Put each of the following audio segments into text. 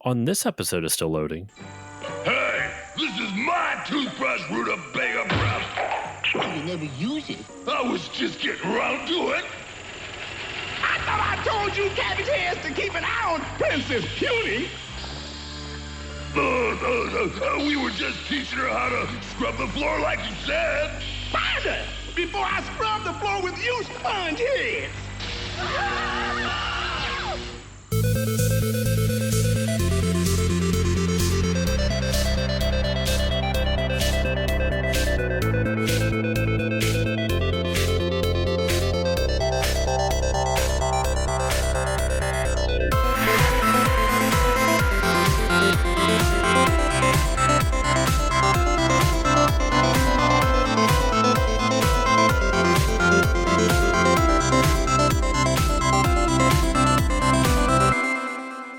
On this episode of Still Loading. Hey, this is my toothbrush, rutabaga brush. You never use it. I was just getting around to it. I thought I told you cabbage heads to keep an eye on Princess Puny. We were just teaching her how to scrub the floor like you said. Find her before I scrub the floor with you sponge heads.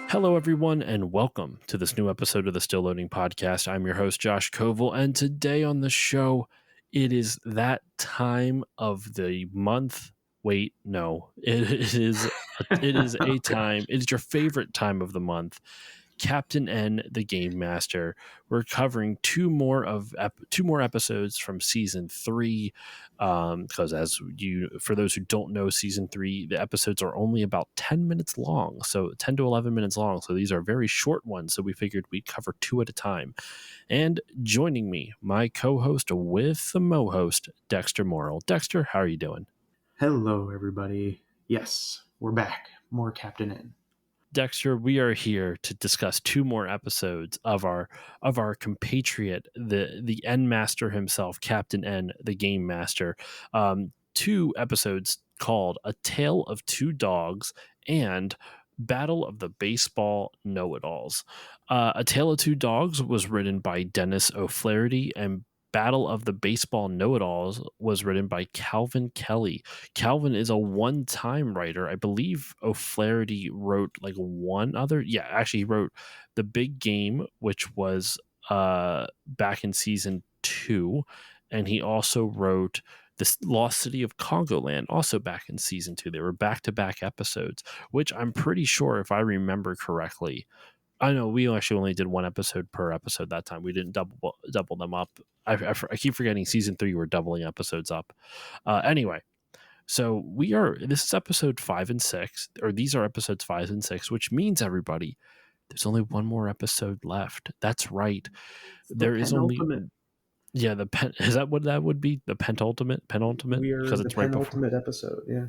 Hello, everyone, and welcome to this new episode of the Still Loading podcast. I'm your host, Josh Koval, and today on the show, it is that time of the month. Wait, no, it is a time. It is your favorite time of the month. Captain N, the Game Master. We're covering two more episodes from season 3. Because for those who don't know, season 3, the episodes are only about 10 minutes long, so 10 to 11 minutes long. So these are very short ones. So we figured we'd cover 2 at a time. And joining me, my co-host with the mo-host, Dexter Morrill. Dexter, how are you doing? Hello, everybody. Yes, we're back. More Captain N. Dexter, we are here to discuss 2 more episodes of our compatriot, the N Master himself, Captain N, the Game Master. 2 episodes called A Tale of Two Dogs and Battle of the Baseball Know-It-Alls. A Tale of Two Dogs was written by Dennis O'Flaherty, and Battle of the Baseball Know-It-Alls was written by Calvin Kelly. Calvin is a one-time writer. I believe O'Flaherty wrote like one other. Yeah, actually, he wrote The Big Game, which was back in season 2, and he also wrote The Lost City of Congoland, also back in season 2. They were back-to-back episodes, which I'm pretty sure, if I remember correctly. I know we actually only did 1 episode per episode that time. We didn't double them up. I keep forgetting season 3 we're doubling episodes up. Anyway, so this is episode 5 and 6, or these are episodes 5 and 6, which means, everybody, there's only 1 more episode left. That's right. There is only... Yeah, is that what that would be? The penultimate? We are because the penultimate episode, yeah.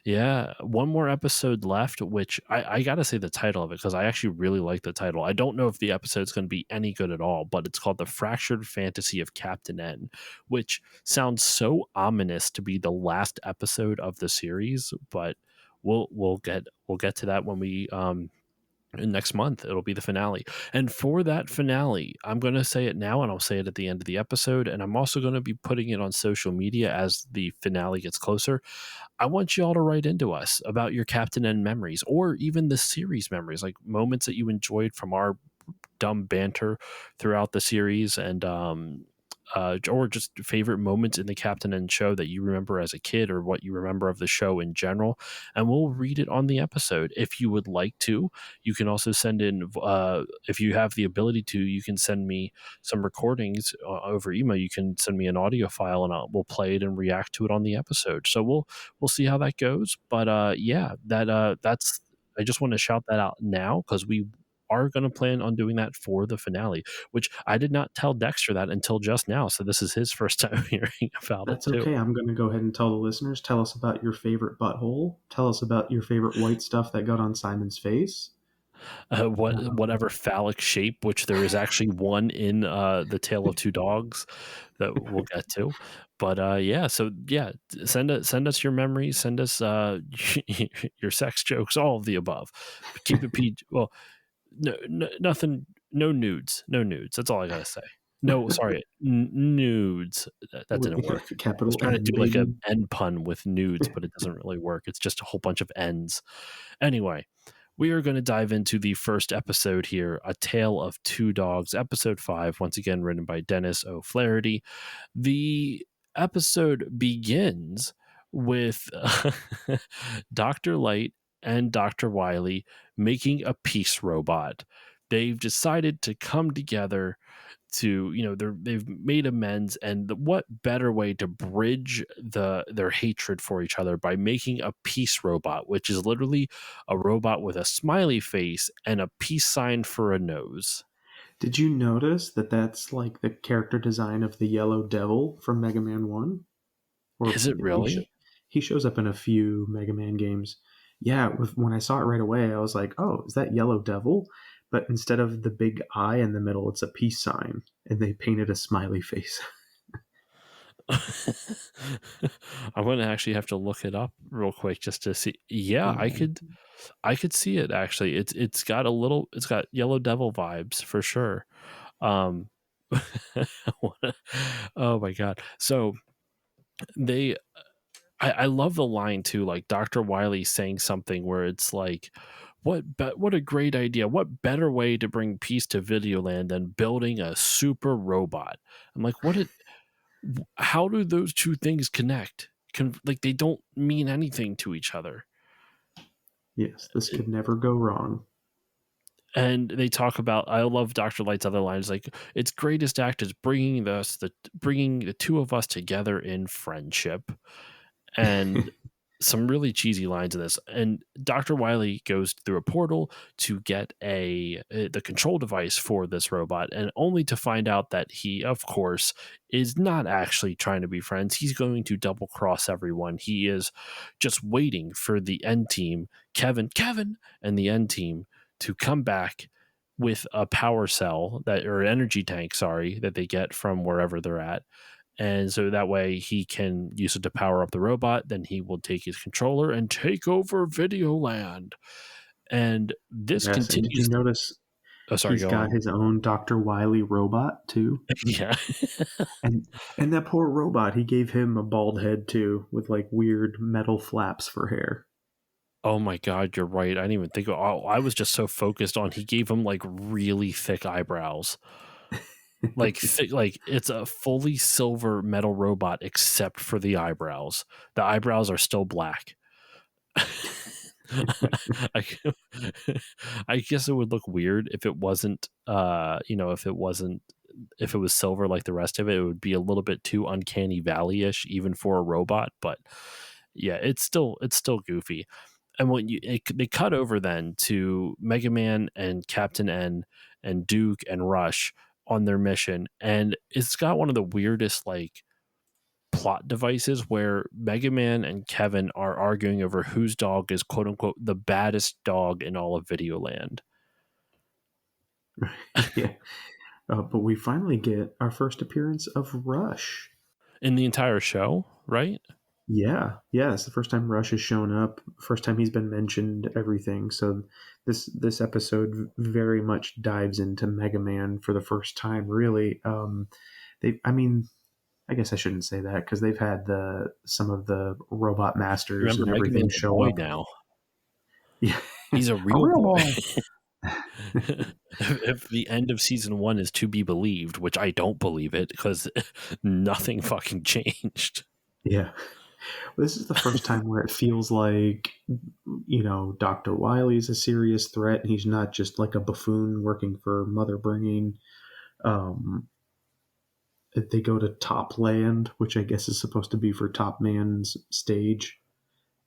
Yeah, 1 more episode left, which I got to say the title of it, because I actually really like the title. I don't know if the episode's going to be any good at all, but it's called The Fractured Fantasy of Captain N, which sounds so ominous to be the last episode of the series, but we'll get to that when we next month. It'll be the finale. And for that finale, I'm going to say it now and I'll say it at the end of the episode, and I'm also going to be putting it on social media as the finale gets closer. I want you all to write into us about your Captain N memories, or even the series memories, like moments that you enjoyed from our dumb banter throughout the series, and or just favorite moments in the Captain N show that you remember as a kid, or what you remember of the show in general, and we'll read it on the episode. If you would like to, you can also send in, if you have the ability to, you can send me some recordings over email. You can send me an audio file, and we'll play it and react to it on the episode. So we'll see how that goes. But yeah, that's, I just want to shout that out now, because we are going to plan on doing that for the finale, which I did not tell Dexter that until just now, so this is his first time hearing about That's it too. okay. I'm going to go ahead and tell the listeners. Tell us about your favorite butthole. Tell us about your favorite white stuff that got on Simon's face. Whatever phallic shape, which there is actually one in The Tale of Two Dogs that we'll get to. But yeah, so yeah, send us your memories, send us your sex jokes, all of the above. Keep it PG. Well, no, nothing, no nudes. That's all I gotta say. No, sorry, nudes. That didn't work. I was trying to do like an N pun with nudes, but it doesn't really work. It's just a whole bunch of N's. Anyway, we are going to dive into the first episode here, A Tale of Two Dogs, episode 5, once again written by Dennis O'Flaherty. The episode begins with Dr. Light and Dr. Wily making a peace robot. they've decided to come together to, they've made amends, and what better way to bridge their hatred for each other by making a peace robot, which is literally a robot with a smiley face and a peace sign for a nose. Did you notice that that's like the character design of the Yellow Devil from Mega Man 1? Or Is it really? he shows up in a few Mega Man games. Yeah, when I saw it right away, I was like, "Oh, is that Yellow Devil?" But instead of the big eye in the middle, it's a peace sign, and they painted a smiley face. I'm gonna actually have to look it up real quick just to see. Yeah, I Yeah. could I could see it actually. It's got Yellow Devil vibes for sure. Um oh my god. So they I love the line too, like Dr. Wiley saying something where it's like, what a great idea. What better way to bring peace to Videoland than building a super robot? I'm like, how do those two things connect? Like they don't mean anything to each other. Yes, this could never go wrong. And they talk about, I love Dr. Light's other lines, like its greatest act is bringing the two of us together in friendship. And some really cheesy lines in this. And Dr. Wiley goes through a portal to get the control device for this robot, and only to find out that he, of course, is not actually trying to be friends. He's going to double cross everyone. He is just waiting for the end team, Kevin, and the end team to come back with a power cell or energy tank, sorry, that they get from wherever they're at, and so that way he can use it to power up the robot. Then he will take his controller and take over Videoland. And this Yes, and did you continues. notice Oh, sorry, he's go got on. his own Dr. Wily robot too? Yeah. And that poor robot, he gave him a bald head too, with like weird metal flaps for hair. Oh my God, you're right. I didn't even think. I was just so focused on he gave him like really thick eyebrows. Like thick, like it's a fully silver metal robot except for the eyebrows. The eyebrows are still black. I, I guess it would look weird if it wasn't, if it was silver like the rest of it, it would be a little bit too uncanny valley-ish, even for a robot. But yeah, it's still goofy. And they cut over then to Mega Man and Captain N and Duke and Rush on their mission, and it's got one of the weirdest like plot devices where Mega Man and Kevin are arguing over whose dog is quote unquote the baddest dog in all of Videoland. Yeah. But we finally get our first appearance of Rush. In the entire show, right? Yeah, it's the first time Rush has shown up, first time he's been mentioned, everything. So this episode very much dives into Mega Man for the first time, really. I mean, I guess I shouldn't say that because they've had some of the robot masters Remember, and Mega everything Man's a show boy up. now. Yeah, He's a a real real boy. boy. If the end of season 1 is to be believed, which I don't believe it because nothing fucking changed. Yeah. This is the first time where it feels like, Dr. Wily's a serious threat. And he's not just like a buffoon working for Mother Bringing. Um, they go to Top Land, which I guess is supposed to be for Top Man's stage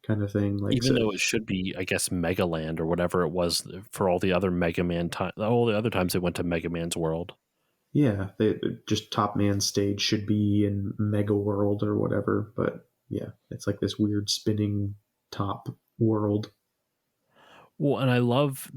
kind of thing. Like, Even so, though it should be, I guess, Megaland or whatever it was for all the other Mega Man time, all the other times they went to Mega Man's world. yeah, just Top Man's stage should be in Mega World or whatever. But yeah, it's like this weird spinning top world. Well, and I love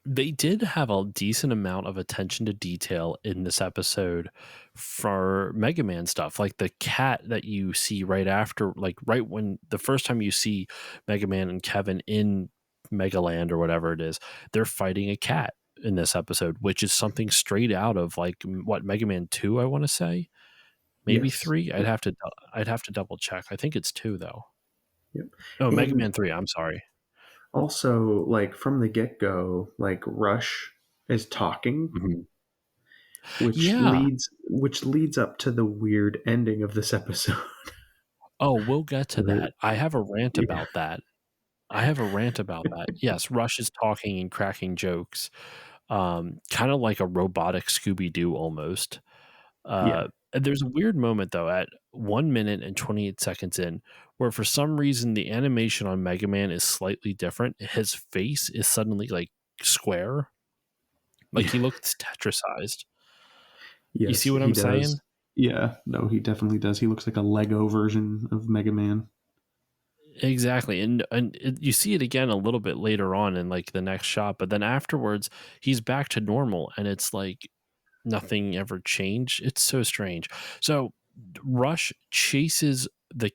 they did have a decent amount of attention to detail in this episode for Mega Man stuff. Like the cat that you see right after, like right when the first time you see Mega Man and Kevin in Megaland or whatever it is, they're fighting a cat in this episode, which is something straight out of like what Mega Man 2, I want to say. Maybe Yes. 3. I'd have to double check. I think it's 2 though. Yep. Oh, Mega And Man 3, I'm sorry. also, like from the get go, like Rush is talking, Mhm. which Yeah. leads up to the weird ending of this episode. Oh, we'll get to Where that. I have a rant yeah, about that. I have a rant about that. Yes, Rush is talking and cracking jokes. kind of like a robotic Scooby Doo almost. Yeah. And there's a weird moment though at 1 minute and 28 seconds in, where for some reason the animation on Mega Man is slightly different. His face is suddenly like square, like he looks Tetrisized. You see Yes, what he I'm saying? does. Yeah, no, he definitely does. He looks like a Lego version of Mega Man. Exactly, you see it again a little bit later on in like the next shot, but then afterwards he's back to normal, and it's like nothing ever changed. It's so strange. So Rush chases the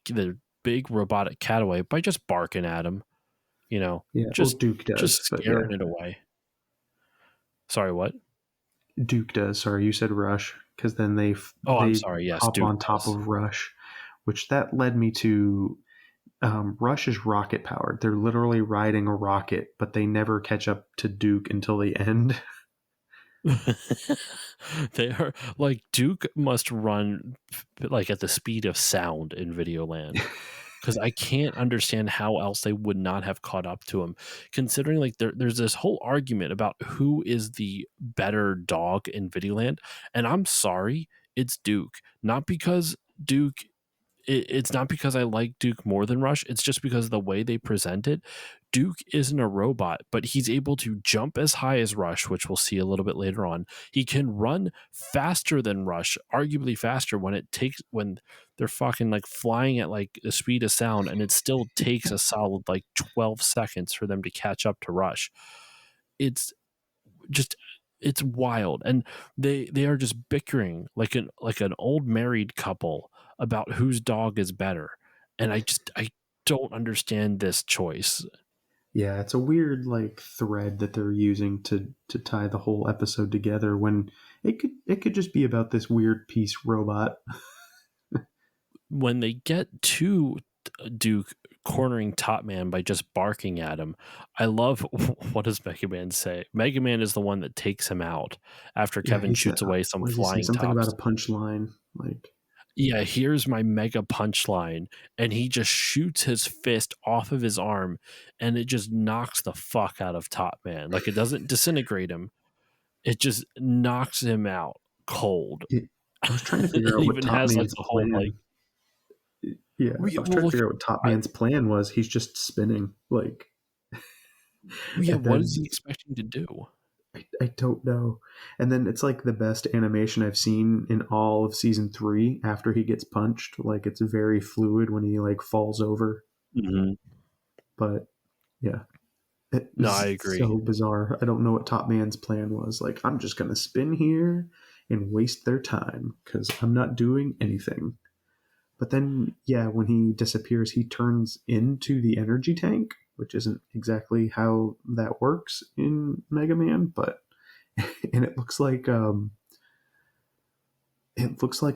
big robotic cat away by just barking at him, you know, Yeah, well, just Duke just does, but scaring yeah, it away. Sorry, what? Duke does. Sorry, you said Rush because then Oh, I'm they sorry. Yes, hop Duke on top does. of Rush, which that led me to Rush is rocket powered. They're literally riding a rocket, but they never catch up to Duke until the end. They are like Duke must run like at the speed of sound in Videoland, because I can't understand how else they would not have caught up to him. Considering like there's this whole argument about who is the better dog in Videoland, and I'm sorry, it's Duke. Not because Duke it's not because I like Duke more than Rush. It's just because of the way they present it. Duke isn't a robot, but he's able to jump as high as Rush, which we'll see a little bit later on. He can run faster than Rush, arguably faster when they're fucking like flying at like the speed of sound, and it still takes a solid like 12 seconds for them to catch up to Rush. It's just it's wild, and they are just bickering like an old married couple about whose dog is better, and I don't understand this choice. Yeah, it's a weird like thread that they're using to tie the whole episode together when it could just be about this weird piece robot. When they get to Duke cornering Top Man by just barking at him, I love what does Mega Man say? Mega Man is the one that takes him out after Yeah, Kevin he said, shoots away some what does he say? flying Something about tops. a punchline. Like, Yeah, here's my mega punchline. And he just shoots his fist off of his arm, and it just knocks the fuck out of Top Man. Like, it doesn't disintegrate him, it just knocks him out cold. it, I was trying to It figure out what even Top has like Man's the whole like, plan. Yeah, I was well, trying to look, figure out what Top I, Man's plan was. He's just spinning. Like, yeah, and what is then he expecting to do? I don't know. And then it's like the best animation I've seen in all of season 3 after he gets punched. Like, it's very fluid when he like falls over. Hmm. But yeah, it No, I was agree. so bizarre. I don't know what Top Man's plan was. Like, I'm just going to spin here and waste their time because I'm not doing anything. But then, yeah, when he disappears, he turns into the energy tank, which isn't exactly how that works in Mega Man, but and it looks like a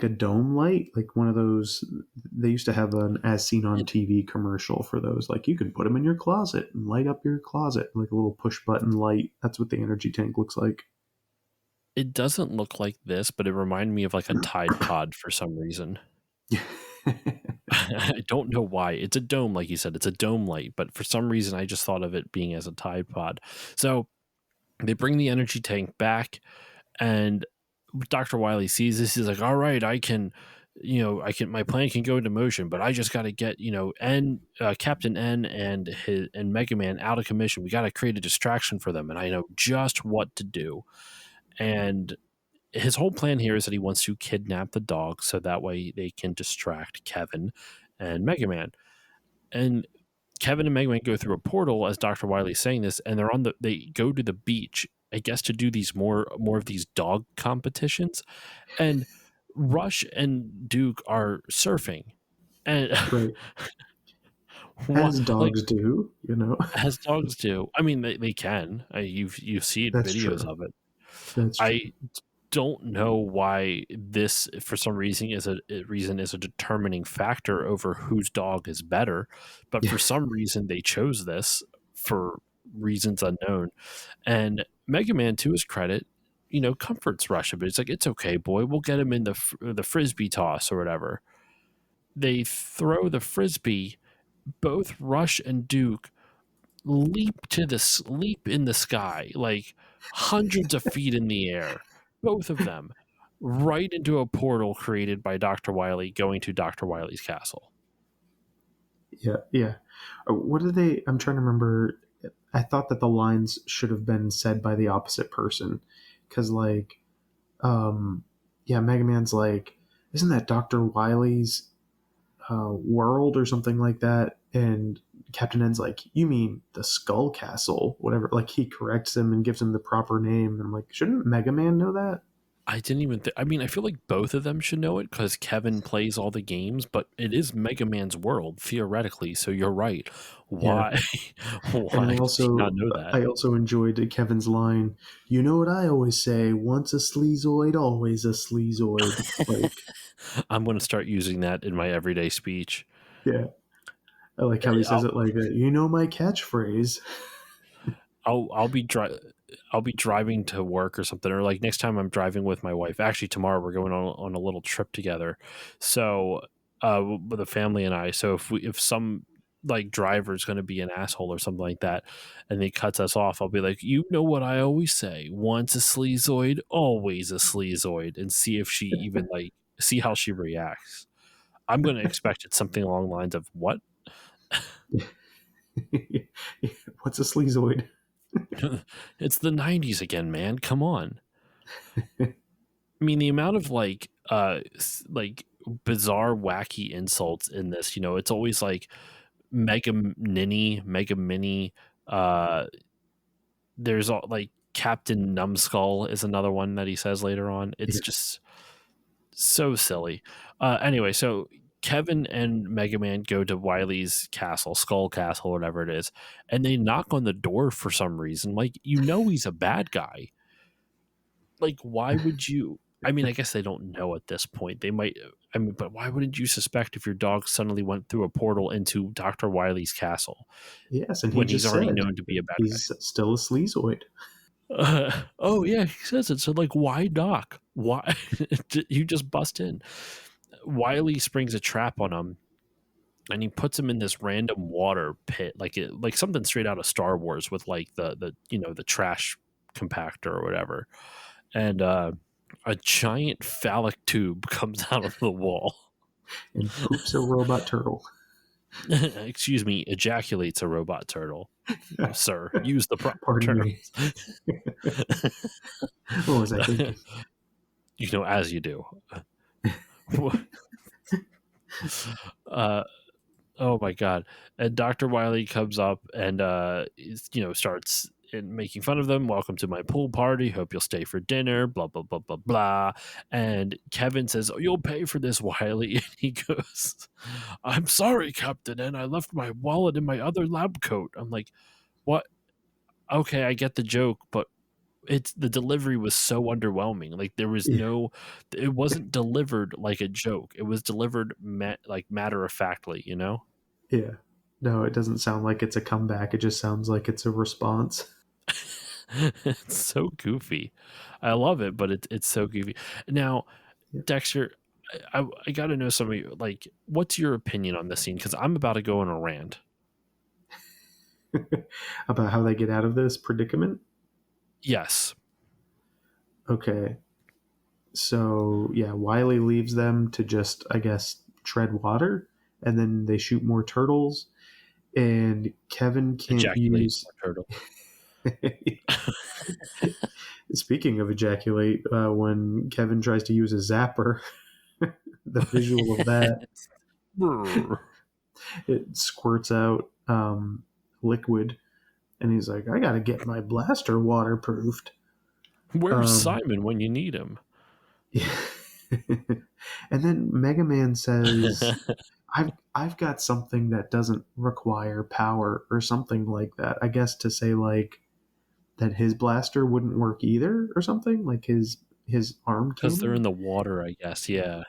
dome light, like one of those. They used to have an as seen on It TV commercial for those. Like you can put them in your closet and light up your closet, like a little push button light. That's what the energy tank looks like. it doesn't look like this, but it reminded me of like a Tide Pod for some reason. I don't know why. It's a dome, like you said. It's a dome light, but for some reason, I just thought of it being as a Tide Pod. So they bring the energy tank back, and Dr. Wily sees this. He's like, "All right, I can, my plan can go into motion, but I just got to get, Captain N and Mega Man out of commission. We got to create a distraction for them, and I know just what to do." And his whole plan here is that he wants to kidnap the dog so that way they can distract Kevin and Mega Man. And Kevin and Mega Man go through a portal as Dr. Wily's saying this, and they go to the beach, I guess, to do these more of these dog competitions. And Rush and Duke are surfing. And Right, what as like dogs do, you know. as dogs do. I mean they can. You see That's videos true. of it. That's true. I don't know why this, for some reason, is a determining factor over whose dog is better, but Yeah, for some reason they chose this for reasons unknown. And Mega Man, to his credit, comforts Rush a bit. It's like, it's okay, boy. We'll get him in the frisbee toss or whatever. They throw the frisbee. Both Rush and Duke leap in the sky, like hundreds of feet in the air, both of them, right into a portal created by Dr. Wily going to Dr. Wily's castle. Yeah, yeah. What did they? I'm trying to remember. I thought that the lines should have been said by the opposite person, because um, yeah, Mega Man's like, isn't that Doctor Wily's world or something like that? And Captain N's like, you mean the Skull Castle, whatever. Like he corrects him and gives him the proper name. And I'm like, shouldn't Mega Man know that? I didn't even I mean, I feel like both of them should know it because Kevin plays all the games, but it is Mega Man's world, theoretically, so you're right. Yeah. Why And why does he not know that? I also enjoyed Kevin's line. You know what I always say? Once a sleazoid, always a sleazoid. Like, I'm gonna start using that in my everyday speech. yeah, I like how he says I'll it like that. You know my catchphrase. I'll be I'll be driving to work or something, or like next time I'm driving with my wife. Actually, tomorrow we're going on a little trip together. So, with the family and I. So if some like driver is going to be an asshole or something like that, and he cuts us off, I'll be like, you know what I always say: once a sleazoid, always a sleazoid, and see if she even see how she reacts. I'm going to expect it something along the lines of what? What's a sleazoid? It's the 90s again, man. Come on. I mean, the amount of like bizarre, wacky insults in this, it's always like mega ninny, mega mini. Uh, there's all like Captain Numbskull is another one that he says later on. It's Yeah. just so silly. Anyway, so Kevin and Mega Man go to Wily's castle, Skull Castle, whatever it is, and they knock on the door for some reason. Like, he's a bad guy. Like, why would you? I mean, I guess they don't know at this point. They might. I mean, but why wouldn't you suspect if your dog suddenly went through a portal into Dr. Wily's castle Yes, and he when he's just already said known to be a bad guy? he's still a sleazoid. Oh yeah, he says it. So like, why Doc? Why you just bust in? Wiley springs a trap on him, and he puts him in this random water pit, like something straight out of Star Wars with like the trash compactor or whatever, and a giant phallic tube comes out of the wall. And poops a robot turtle. Excuse me, ejaculates a robot turtle. Sir, use the proper Pardon terms. me. What was I thinking? As you do. uh, oh my god! And Dr. Wily comes up and starts making fun of them. Welcome to my pool party. Hope you'll stay for dinner. Blah blah blah blah blah. And Kevin says, "Oh, you'll pay for this, Wily." And he goes, "I'm sorry, Captain, and I left my wallet in my other lab coat." I'm like, "What? Okay, I get the joke, but." The delivery was so underwhelming. Like there was Yeah, it wasn't delivered like a joke. It was delivered like matter of factly, yeah. No, it doesn't sound like it's a comeback. It just sounds like it's a response. It's so goofy. I love it, but it's so goofy. Now, Yeah. Dexter, I got to know some of you. Like, what's your opinion on this scene? Because I'm about to go on a rant. About how they get out of this predicament. Yes. Okay. So, yeah, Wiley leaves them to just, I guess, tread water, and then they shoot more turtles, and Kevin can't Ejaculate use. turtle. Speaking of ejaculate, when Kevin tries to use a zapper, the visual of that, it squirts out liquid, and he's like, I gotta get my blaster waterproofed. Where's Um, Simon when you need him? and then Mega Man says, I've got something that doesn't require power or something like that. I guess to say like that his blaster wouldn't work either or something, like his arm Because they're in cannon. the water, I guess. Yeah.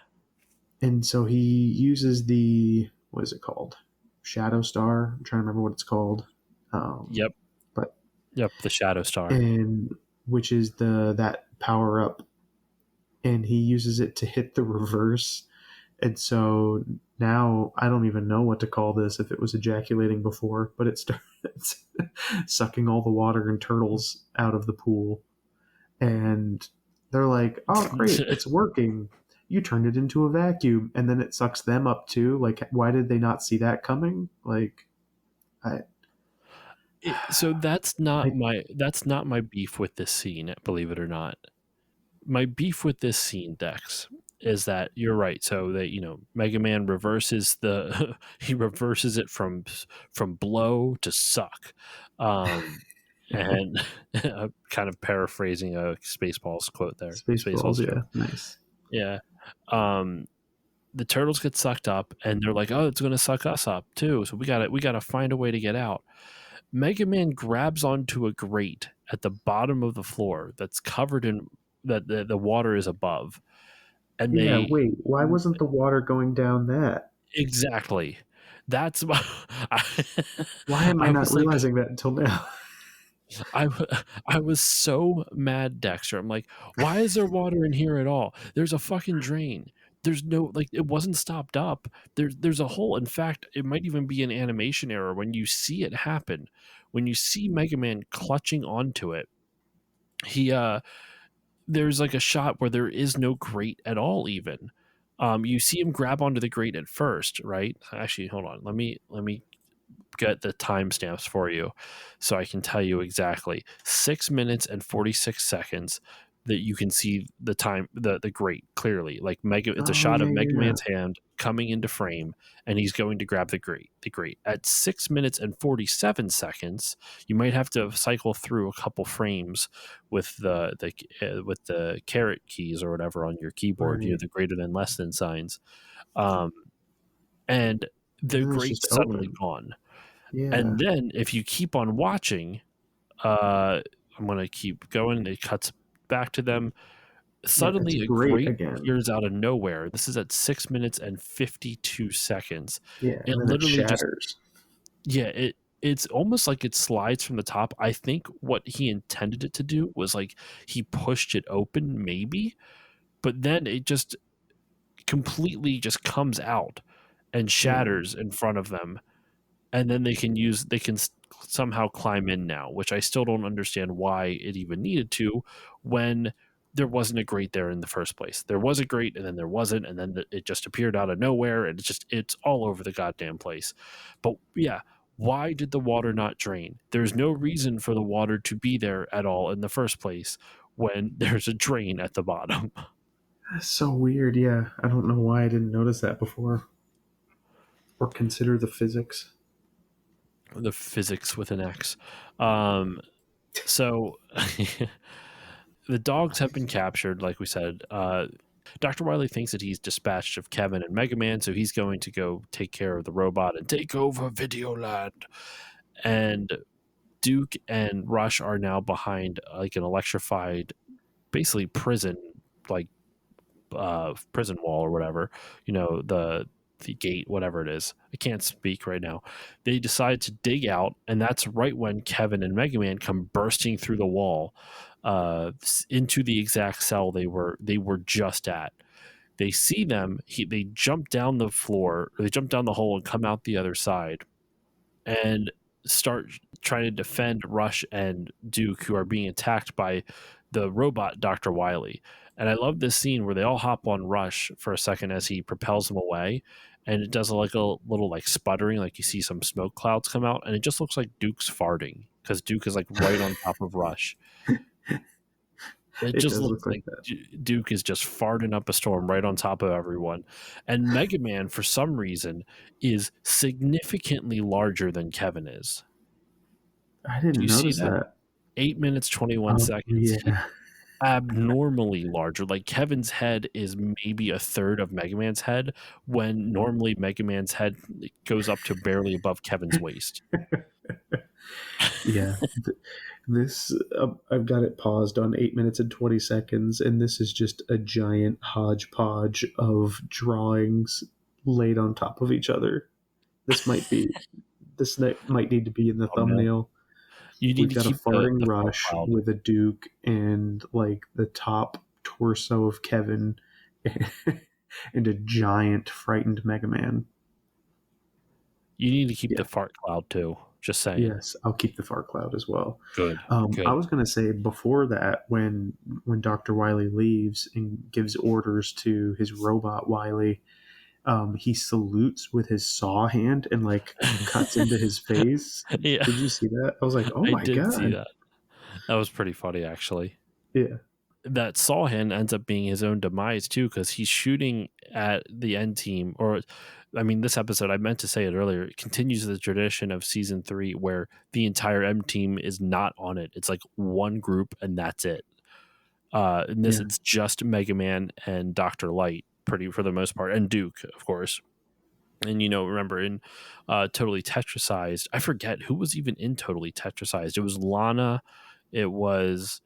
And so he uses the, what is it called? Shadow Star. I'm trying to remember what it's called. Yep. But Yep. The Shadow Star. and which is that power up, and he uses it to hit the reverse. And so now I don't even know what to call this if it was ejaculating before, but it starts sucking all the water and turtles out of the pool. and they're like, "Oh, great, it's working. You turned it into a vacuum," and then it sucks them up too. Like, why did they not see that coming? Like, I, So I that's not my beef with this scene, believe it or not. My beef with this scene, Dex, is that you're right. So that Mega Man reverses the he reverses it from blow to suck, and I'm kind of paraphrasing a Spaceballs quote there. Spaceballs, Spaceballs joke. yeah, nice. Yeah. Um, the turtles get sucked up, and they're like, "Oh, it's going to suck us up too." So we gotta find a way to get out. Mega Man grabs onto a grate at the bottom of the floor that's covered in that the water is above, and Yeah, they wait, why wasn't the water going down that? exactly. That's why I, Why am I I not was like, realizing that until now? I w- I was so mad, Dexter. I'm like, why is there water in here at all? There's a fucking drain. There's no like it wasn't stopped up. There's a hole. In fact, it might even be an animation error when you see it happen. When you see Mega Man clutching onto it, he there's like a shot where there is no grate at all even. You see him grab onto the grate at first, right? Actually, hold on. Let me get the timestamps for you so I can tell you exactly. 6 minutes and 46 seconds that you can see the time the grate clearly. Like Mega it's a Oh shot yeah, of yeah, Mega yeah. Man's hand coming into frame and he's going to grab the grate. The grate. At 6 minutes and 47 seconds, you might have to cycle through a couple frames with with the caret keys or whatever on your keyboard, Right. the greater than less than signs. Um, and And the then it's just grate's suddenly open. gone. Yeah. And then if you keep on watching, uh, I'm going to keep going. It cuts back to them. Yeah, it's Suddenly, a great grate again. appears out of nowhere. This is at 6 minutes and 52 seconds. Yeah, It and then it literally just, shatters. yeah, it's almost like it slides from the top. I think what he intended it to do was like he pushed it open, maybe, but then it just completely just comes out and Yeah. shatters in front of them, and then they can somehow climb in now, which I still don't understand why it even needed to when there wasn't a grate there in the first place. There was a grate and then there wasn't, and then it just appeared out of nowhere, and it's all over the goddamn place. But yeah, why did the water not drain? There's no reason for the water to be there at all in the first place when there's a drain at the bottom. That's so weird, yeah. I don't know why I didn't notice that before. Or consider the physics. The physics with an X. Um, so the dogs have been captured, like we said. Dr. Wily thinks that he's dispatched of Kevin and Mega Man, so he's going to go take care of the robot and take over Videoland. And Duke and Rush are now behind like an electrified, basically prison, like prison wall or whatever. The gate, whatever it is. I can't speak right now. They decide to dig out, and that's right when Kevin and Mega Man come bursting through the wall into the exact cell they were just at. They see them. They jump down the floor, or they jump down the hole and come out the other side, and start trying to defend Rush and Duke, who are being attacked by the robot Dr. Wily. And I love this scene where they all hop on Rush for a second as he propels them away, and it does like a little like sputtering, like you see some smoke clouds come out, and it just looks like Duke's farting because Duke is like right on top of Rush. It It just does looks look like like that. Duke is just farting up a storm right on top of everyone. And Mega Man, for some reason, is significantly larger than Kevin is. I Do didn't you see notice that? that. 8 minutes, 21 Oh seconds. He's yeah. abnormally larger. Like Kevin's head is maybe a third of Mega Man's head, when normally Mega Man's head goes up to barely above Kevin's waist. Yeah. This I've got it paused on 8 minutes and 20 seconds, and this is just a giant hodgepodge of drawings laid on top of each other. This might be might need to be in the Oh no. thumbnail. You need We've to got a keep farting the fart Rush cloud. with a Duke and like the top torso of Kevin and a giant frightened Mega Man. You need to keep Yeah, the fart cloud too. Just saying. Yes, I'll keep the fart cloud as well. Good. I Good. was going to say before that, when Dr. Wily leaves and gives orders to his robot Wily, he salutes with his saw hand and like cuts into his face. Yeah, Did you see that? I was like, oh I my did see god. that. That was pretty funny, actually. Yeah, That Saw hand ends up being his own demise too, because he's shooting at the end team. Or, I mean, this episode, I meant to say it earlier, it continues the tradition of season 3 where the entire M team is not on it. It's like one group and that's it. In this, yeah. it's just Mega Man and Dr. Light, pretty for the most part, and Duke, of course. And remember in Totally Tetrasized, I forget who was even in Totally Tetrasized. It was Lana. It was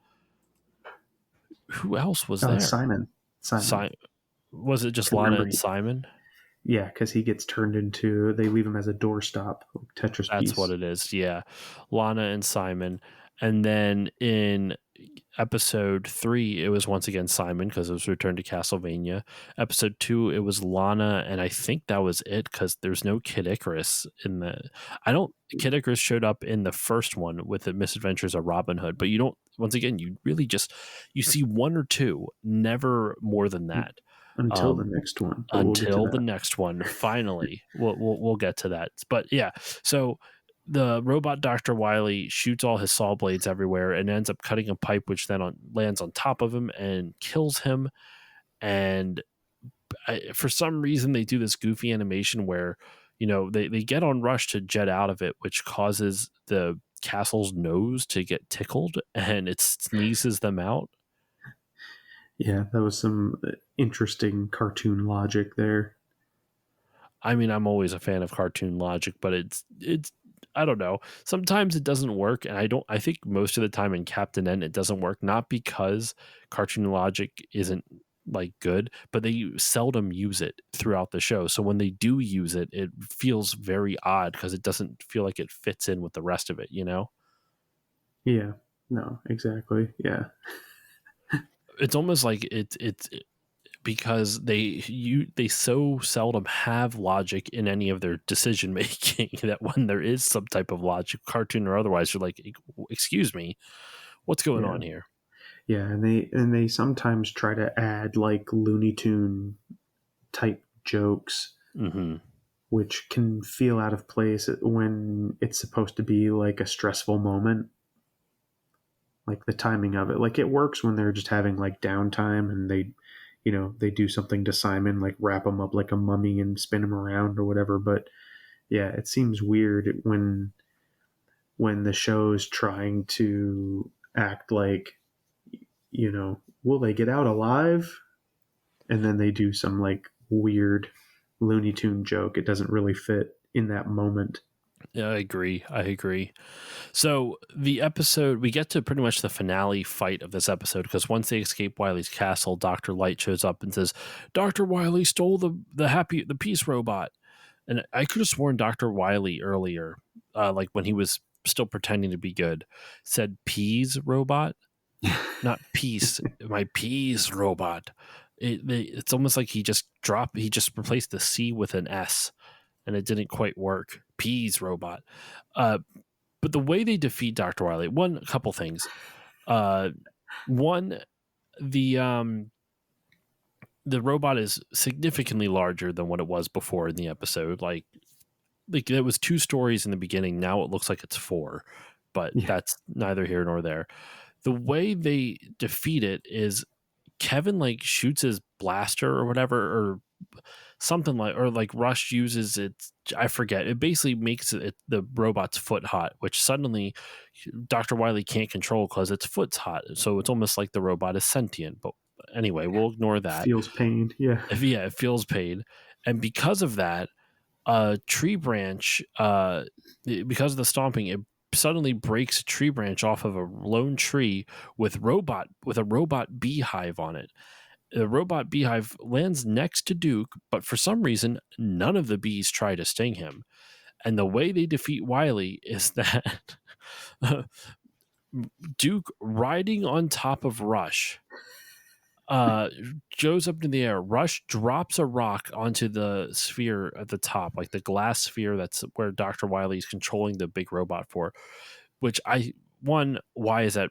who else was there? Simon. Simon. Was it just Can Lana remember. and Simon? Yeah, because he gets turned into. They leave him as a doorstop, like Tetris That's what piece. it is. Yeah, Lana and Simon. And then in episode 3, it was once again Simon because it was Return to Castlevania. Episode 2, it was Lana, and I think that was it because there's no Kid Icarus in the. I don't. Kid Icarus showed up in the first one with the Misadventures of Robin Hood, but you don't. Once again, you really just you see one or two, never more than that. Until the next one, but we'll get to Until the that. next one. Finally, we'll get to that. But yeah, so the robot Dr. Wily shoots all his saw blades everywhere and ends up cutting a pipe, which then lands on top of him and kills him. And for some reason, they do this goofy animation where they get on Rush to jet out of it, which causes the castle's nose to get tickled and it sneezes them out. Yeah, that was some interesting cartoon logic there. I mean, I'm always a fan of cartoon logic, but it's I don't know. Sometimes it doesn't work, and I think most of the time in Captain N it doesn't work, not because cartoon logic isn't like good, but they seldom use it throughout the show. So when they do use it, it feels very odd because it doesn't feel like it fits in with the rest of it, Yeah, no, exactly. Yeah, It's almost like it's because they so seldom have logic in any of their decision making that when there is some type of logic, cartoon or otherwise, you're like, excuse me, what's going yeah, on here? yeah, and they sometimes try to add like Looney Tune type jokes, Mm-hmm. which can feel out of place when it's supposed to be like a stressful moment. Like the timing of it, like it works when they're just having like downtime and they do something to Simon, like wrap him up like a mummy and spin him around or whatever. But yeah, it seems weird when the show's trying to act like, will they get out alive? And then they do some like weird Looney Tune joke. It doesn't really fit in that moment. Yeah, I agree. So the episode, we get to pretty much the finale fight of this episode because once they escape Wily's castle, Dr. Light shows up and says, Dr. Wily stole the peace robot. And I could have sworn Dr. Wily earlier, like when he was still pretending to be good, said peas robot, not peace, my peas robot. It's almost like he just replaced the C with an S and it didn't quite work. Peas robot. But the way they defeat Dr. Wily, a couple things. One, the robot is significantly larger than what it was before in the episode. Like there was 2 stories in the beginning. Now it looks like it's 4, but Yeah, that's neither here nor there. The way they defeat it is Kevin like shoots his blaster or whatever, or something like Rush uses it. I forget. It basically makes the robot's foot hot, which suddenly Dr. Wily can't control because its foot's hot. So it's almost like the robot is sentient. But anyway, we'll ignore that. feels pain. Yeah, It feels pain, and because of that, a tree branch, because of the stomping, it suddenly breaks a tree branch off of a lone tree with a robot beehive on it. The robot beehive lands next to Duke, but for some reason, none of the bees try to sting him. And the way they defeat Wily is that Duke riding on top of Rush uh goes up in the air. Rush drops a rock onto the sphere at the top, like the glass sphere that's where Dr. Wily is controlling the big robot for. Which I one, why is that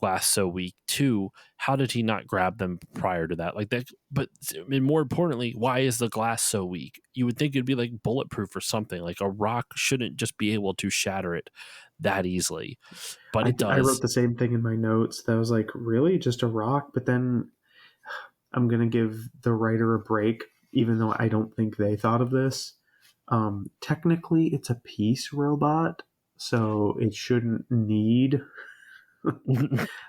glass so weak? Two, how did he not grab them prior to that? Like that, but I mean, more importantly, why is the glass so weak? You would think it'd be like bulletproof or something. Like a rock shouldn't just be able to shatter it that easily, but it I wrote does. the same thing in my notes. That was like, really? Just a rock? But then I'm going to give the writer a break, even though I don't think they thought of this. Technically, it's a peace robot, so it shouldn't need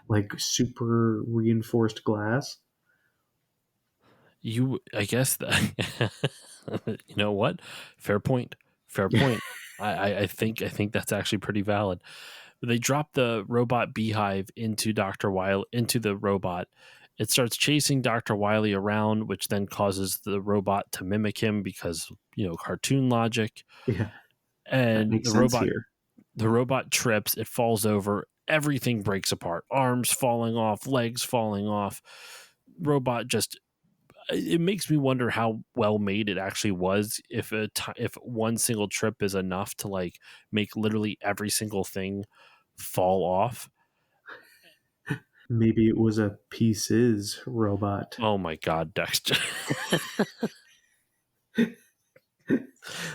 like super reinforced glass. I guess that you know what? Fair point. Fair point. I think that's actually pretty valid. They drop the robot beehive into Dr. Wily, into the robot. It starts chasing Dr. Wily around, which then causes the robot to mimic him because, cartoon logic. Yeah, that And makes sense here. the robot trips, it falls over, everything breaks apart. Arms falling off, legs falling off. Robot just, it makes me wonder how well made it actually was. If one single trip is enough to like make literally every single thing fall off. Maybe it was a pieces robot. Oh my god, Dexter.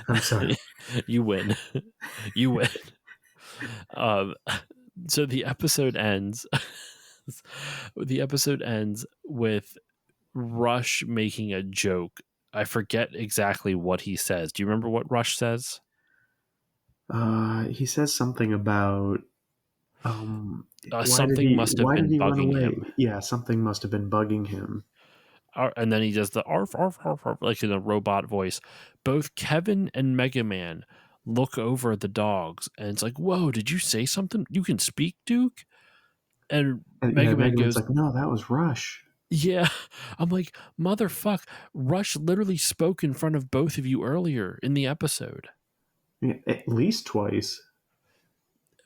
I'm sorry. You win. You win. Um, so the episode ends. The episode ends with Rush making a joke. I forget exactly what he says. Do you remember what Rush says? He says something about Something must have why did been he run bugging away? him. Yeah, something must have been bugging him. And then he does the arf, arf, arf, arf, like in a robot voice. Both Kevin and Mega Man look over at the dogs, and it's like, whoa, did you say something? You can speak, Duke? And And yeah, Mega Man Mega Man's goes, like, no, that was Rush. yeah. I'm like, motherfuck. Rush literally spoke in front of both of you earlier in the episode. Yeah, at least twice.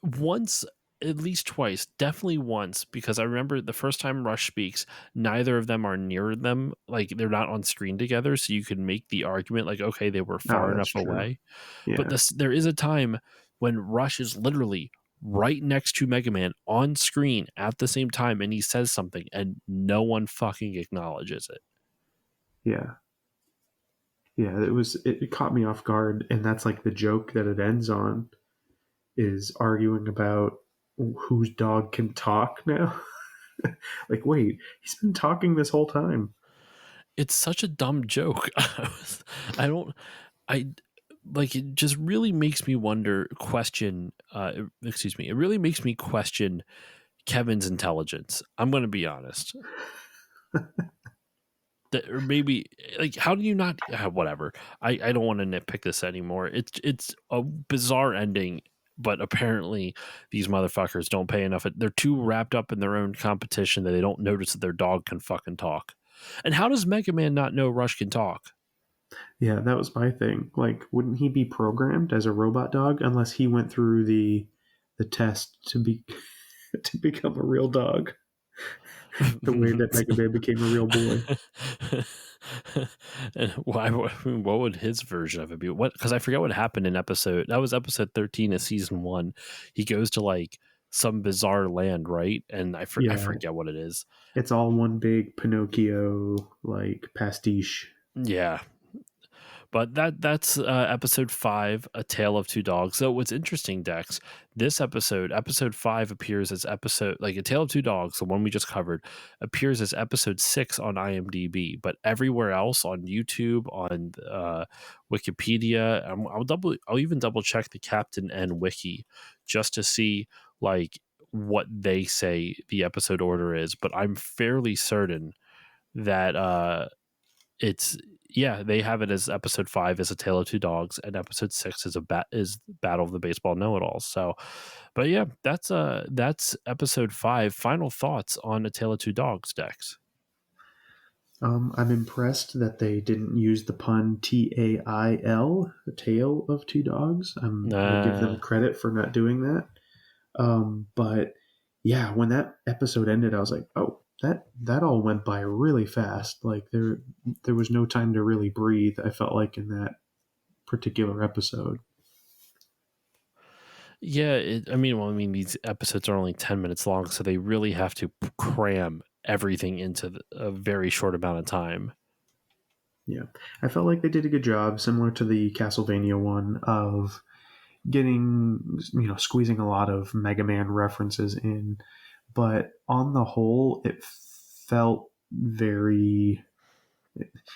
Once, at least twice, definitely once, because I remember the first time Rush speaks, neither of them are near them. Like they're not on screen together, so you can make the argument like, okay, they were Oh, far that's enough true. away. But Yeah, there is a time when Rush is literally right next to Mega Man on screen at the same time, and he says something, and no one fucking acknowledges it. yeah, yeah. It caught me off guard, and that's like the joke that it ends on is arguing about whose dog can talk now. Like, wait, he's been talking this whole time. It's such a dumb joke. I don't. I like it. Just really makes me question. Excuse me. It really makes me question Kevin's intelligence. I'm going to be honest. Or maybe like, how do you not? Whatever. I don't want to nitpick this anymore. It's a bizarre ending. But apparently, these motherfuckers don't pay enough. They're too wrapped up in their own competition that they don't notice that their dog can fucking talk. And how does Mega Man not know Rush can talk? Yeah, that was my thing. Like, wouldn't he be programmed as a robot dog unless he went through the test to be to become a real dog? The way that Mega Man became a real boy. And why? What would his version of it be? What? Because I forget what happened in episode. That was episode 13 of season 1. He goes to like some bizarre land, right? And I Yeah, forget what it is. it's all one big Pinocchio like pastiche. Yeah, but that's episode 5, A Tale of Two Dogs. So what's interesting, Dex, this episode 5 appears as episode, like A Tale of Two Dogs, the one we just covered, appears as episode 6 on IMDb, but everywhere else on YouTube, on Wikipedia, I'll even double check the Captain N wiki just to see like what they say the episode order is, but I'm fairly certain that it's, yeah, they have it as episode 5 is A Tale of Two Dogs, and episode 6 is Battle of the Baseball Know-It-Alls. So, but yeah, that's episode 5. Final thoughts on A Tale of Two Dogs, Dex. I'm impressed that they didn't use the pun TAIL, the tale of two dogs. I give them Uh, credit for not doing that. But yeah, when that episode ended, I was like, oh, that all went by really fast. Like there was no time to really breathe. I felt like in that particular episode. Yeah, I mean, these episodes are only 10 minutes long, so they really have to cram everything into a very short amount of time. Yeah, I felt like they did a good job, similar to the Castlevania one, of getting squeezing a lot of Mega Man references in. But on the whole, felt very.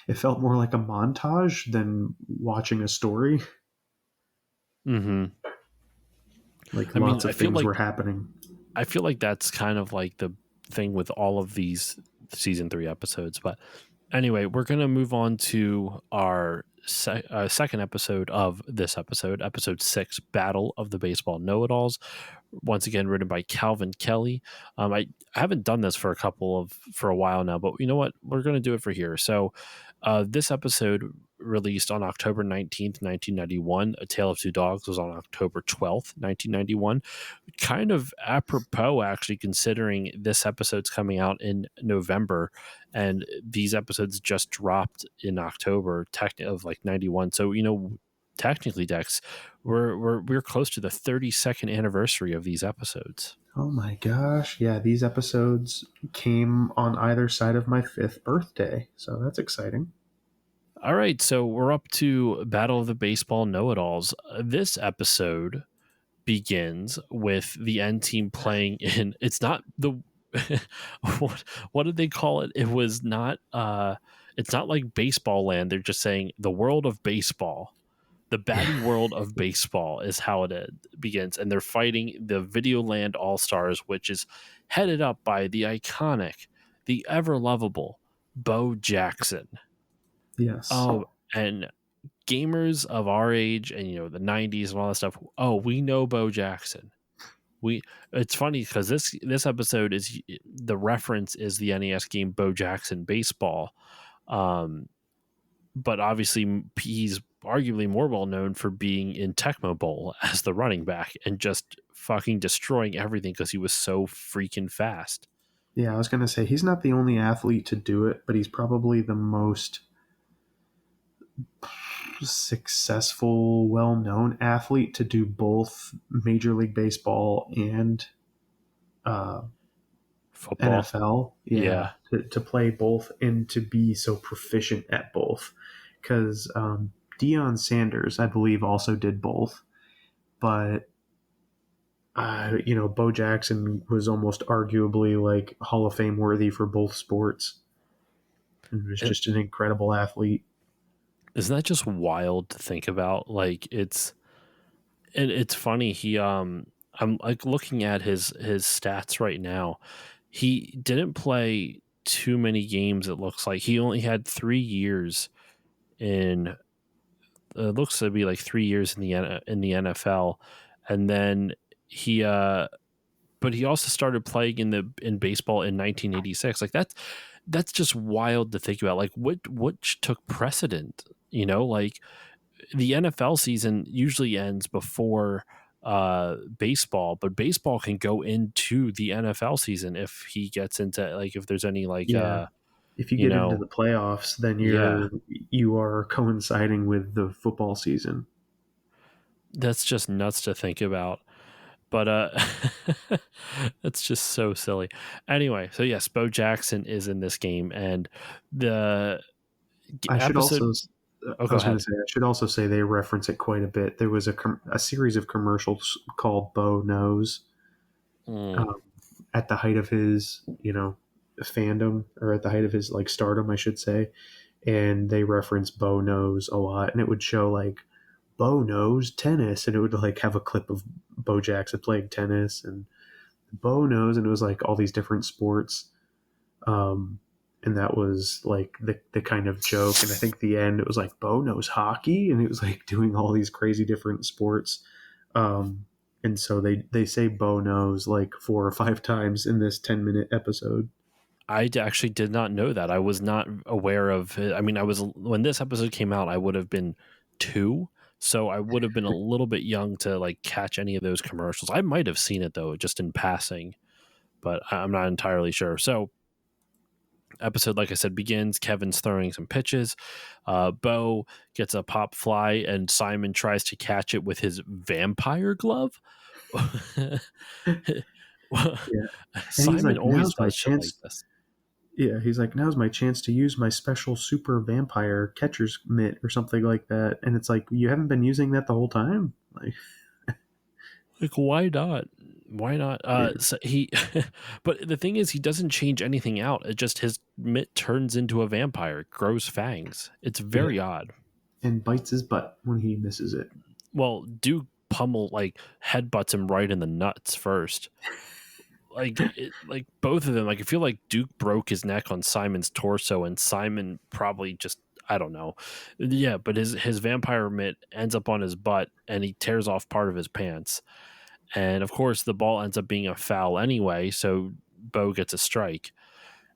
It felt more like a montage than watching a story. Hmm. Like I mean, lots of things were happening. I feel like that's kind of like the thing with all of these season 3 episodes. But anyway, we're going to move on to our second episode of this episode, episode 6, Battle of the Baseball Know-It-Alls. Once again, written by Calvin Kelly. I haven't done this for a while now, but you know what? We're going to do it for here. So this episode released on October 19th, 1991. A Tale of Two Dogs was on October 12th, 1991. Kind of apropos, actually, considering this episode's coming out in November and these episodes just dropped in October of like 91. So, technically, Dex, we're close to the 32nd anniversary of these episodes. Oh my gosh. Yeah, these episodes came on either side of my 5th birthday. So that's exciting. All right, so we're up to Battle of the Baseball Know-It-Alls. This episode begins with the N team playing in. It's not the what did they call it? It was not. It's not like baseball land. They're just saying the world of baseball. The batty world of baseball is how it begins, and they're fighting the Videoland All Stars, which is headed up by the iconic, the ever lovable Bo Jackson. Yes. Oh, and gamers of our age and the 90s and all that stuff. Oh, we know Bo Jackson. It's funny because this episode is the reference is the NES game Bo Jackson Baseball. But obviously he's arguably more well known for being in Tecmo Bowl as the running back and just fucking destroying everything because he was so freaking fast. Yeah, I was going to say he's not the only athlete to do it, but he's probably the most successful, well-known athlete to do both Major League Baseball and Football. NFL. Yeah. To play both and to be so proficient at both. Because Deion Sanders, I believe, also did both. But, Bo Jackson was almost arguably like Hall of Fame worthy for both sports. And was just an incredible athlete. Isn't that just wild to think about? Like it's funny. I'm like looking at his stats right now. He didn't play too many games. It looks like he only had 3 years in. It looks to be like 3 years in the NFL, and then he. But he also started playing in baseball in 1986. Like that's just wild to think about. Like what took precedent? Like the NFL season usually ends before baseball, but baseball can go into the NFL season if he gets into like if there's any like if you get into the playoffs, then you are coinciding with the football season. That's just nuts to think about. But that's just so silly. Anyway, so yes, Bo Jackson is in this game, and the episode. I should also say they reference it quite a bit. There was a series of commercials called Bo Knows at the height of his, fandom, or at the height of his like stardom, I should say. And they reference Bo Knows a lot, and it would show like Bo knows tennis, and it would like have a clip of Bo Jackson playing tennis, and Bo knows, and it was like all these different sports. And that was like the kind of joke. And I think the end, it was like Bo knows hockey, and it was like doing all these crazy different sports. And so they say Bo knows like 4 or 5 times in this 10-minute episode. I actually did not know that. I was not aware of it. I mean, when this episode came out, I would have been 2. So I would have been a little bit young to like catch any of those commercials. I might have seen it though, just in passing, but I'm not entirely sure. So Episode, like I said, begins. Kevin's throwing some pitches. Bo gets a pop fly, and Simon tries to catch it with his vampire glove. Yeah. And he's Simon like, always now's my does shit like chance. this. Yeah, he's like, now's my chance to use my special super vampire catcher's mitt or something like that. And it's like, you haven't been using that the whole time? Like, Like, why not? Why not? yeah, So he, but the thing is, he doesn't change anything out. It just his mitt turns into a vampire, grows fangs. It's yeah. very odd. And bites his butt when he misses it. Well, Duke pummel like headbutts him right in the nuts first. Like both of them. Like I feel like Duke broke his neck on Simon's torso, and Simon probably just I don't know. Yeah, but his vampire mitt ends up on his butt, and he tears off part of his pants. And of course, the ball ends up being a foul anyway, so Bo gets a strike.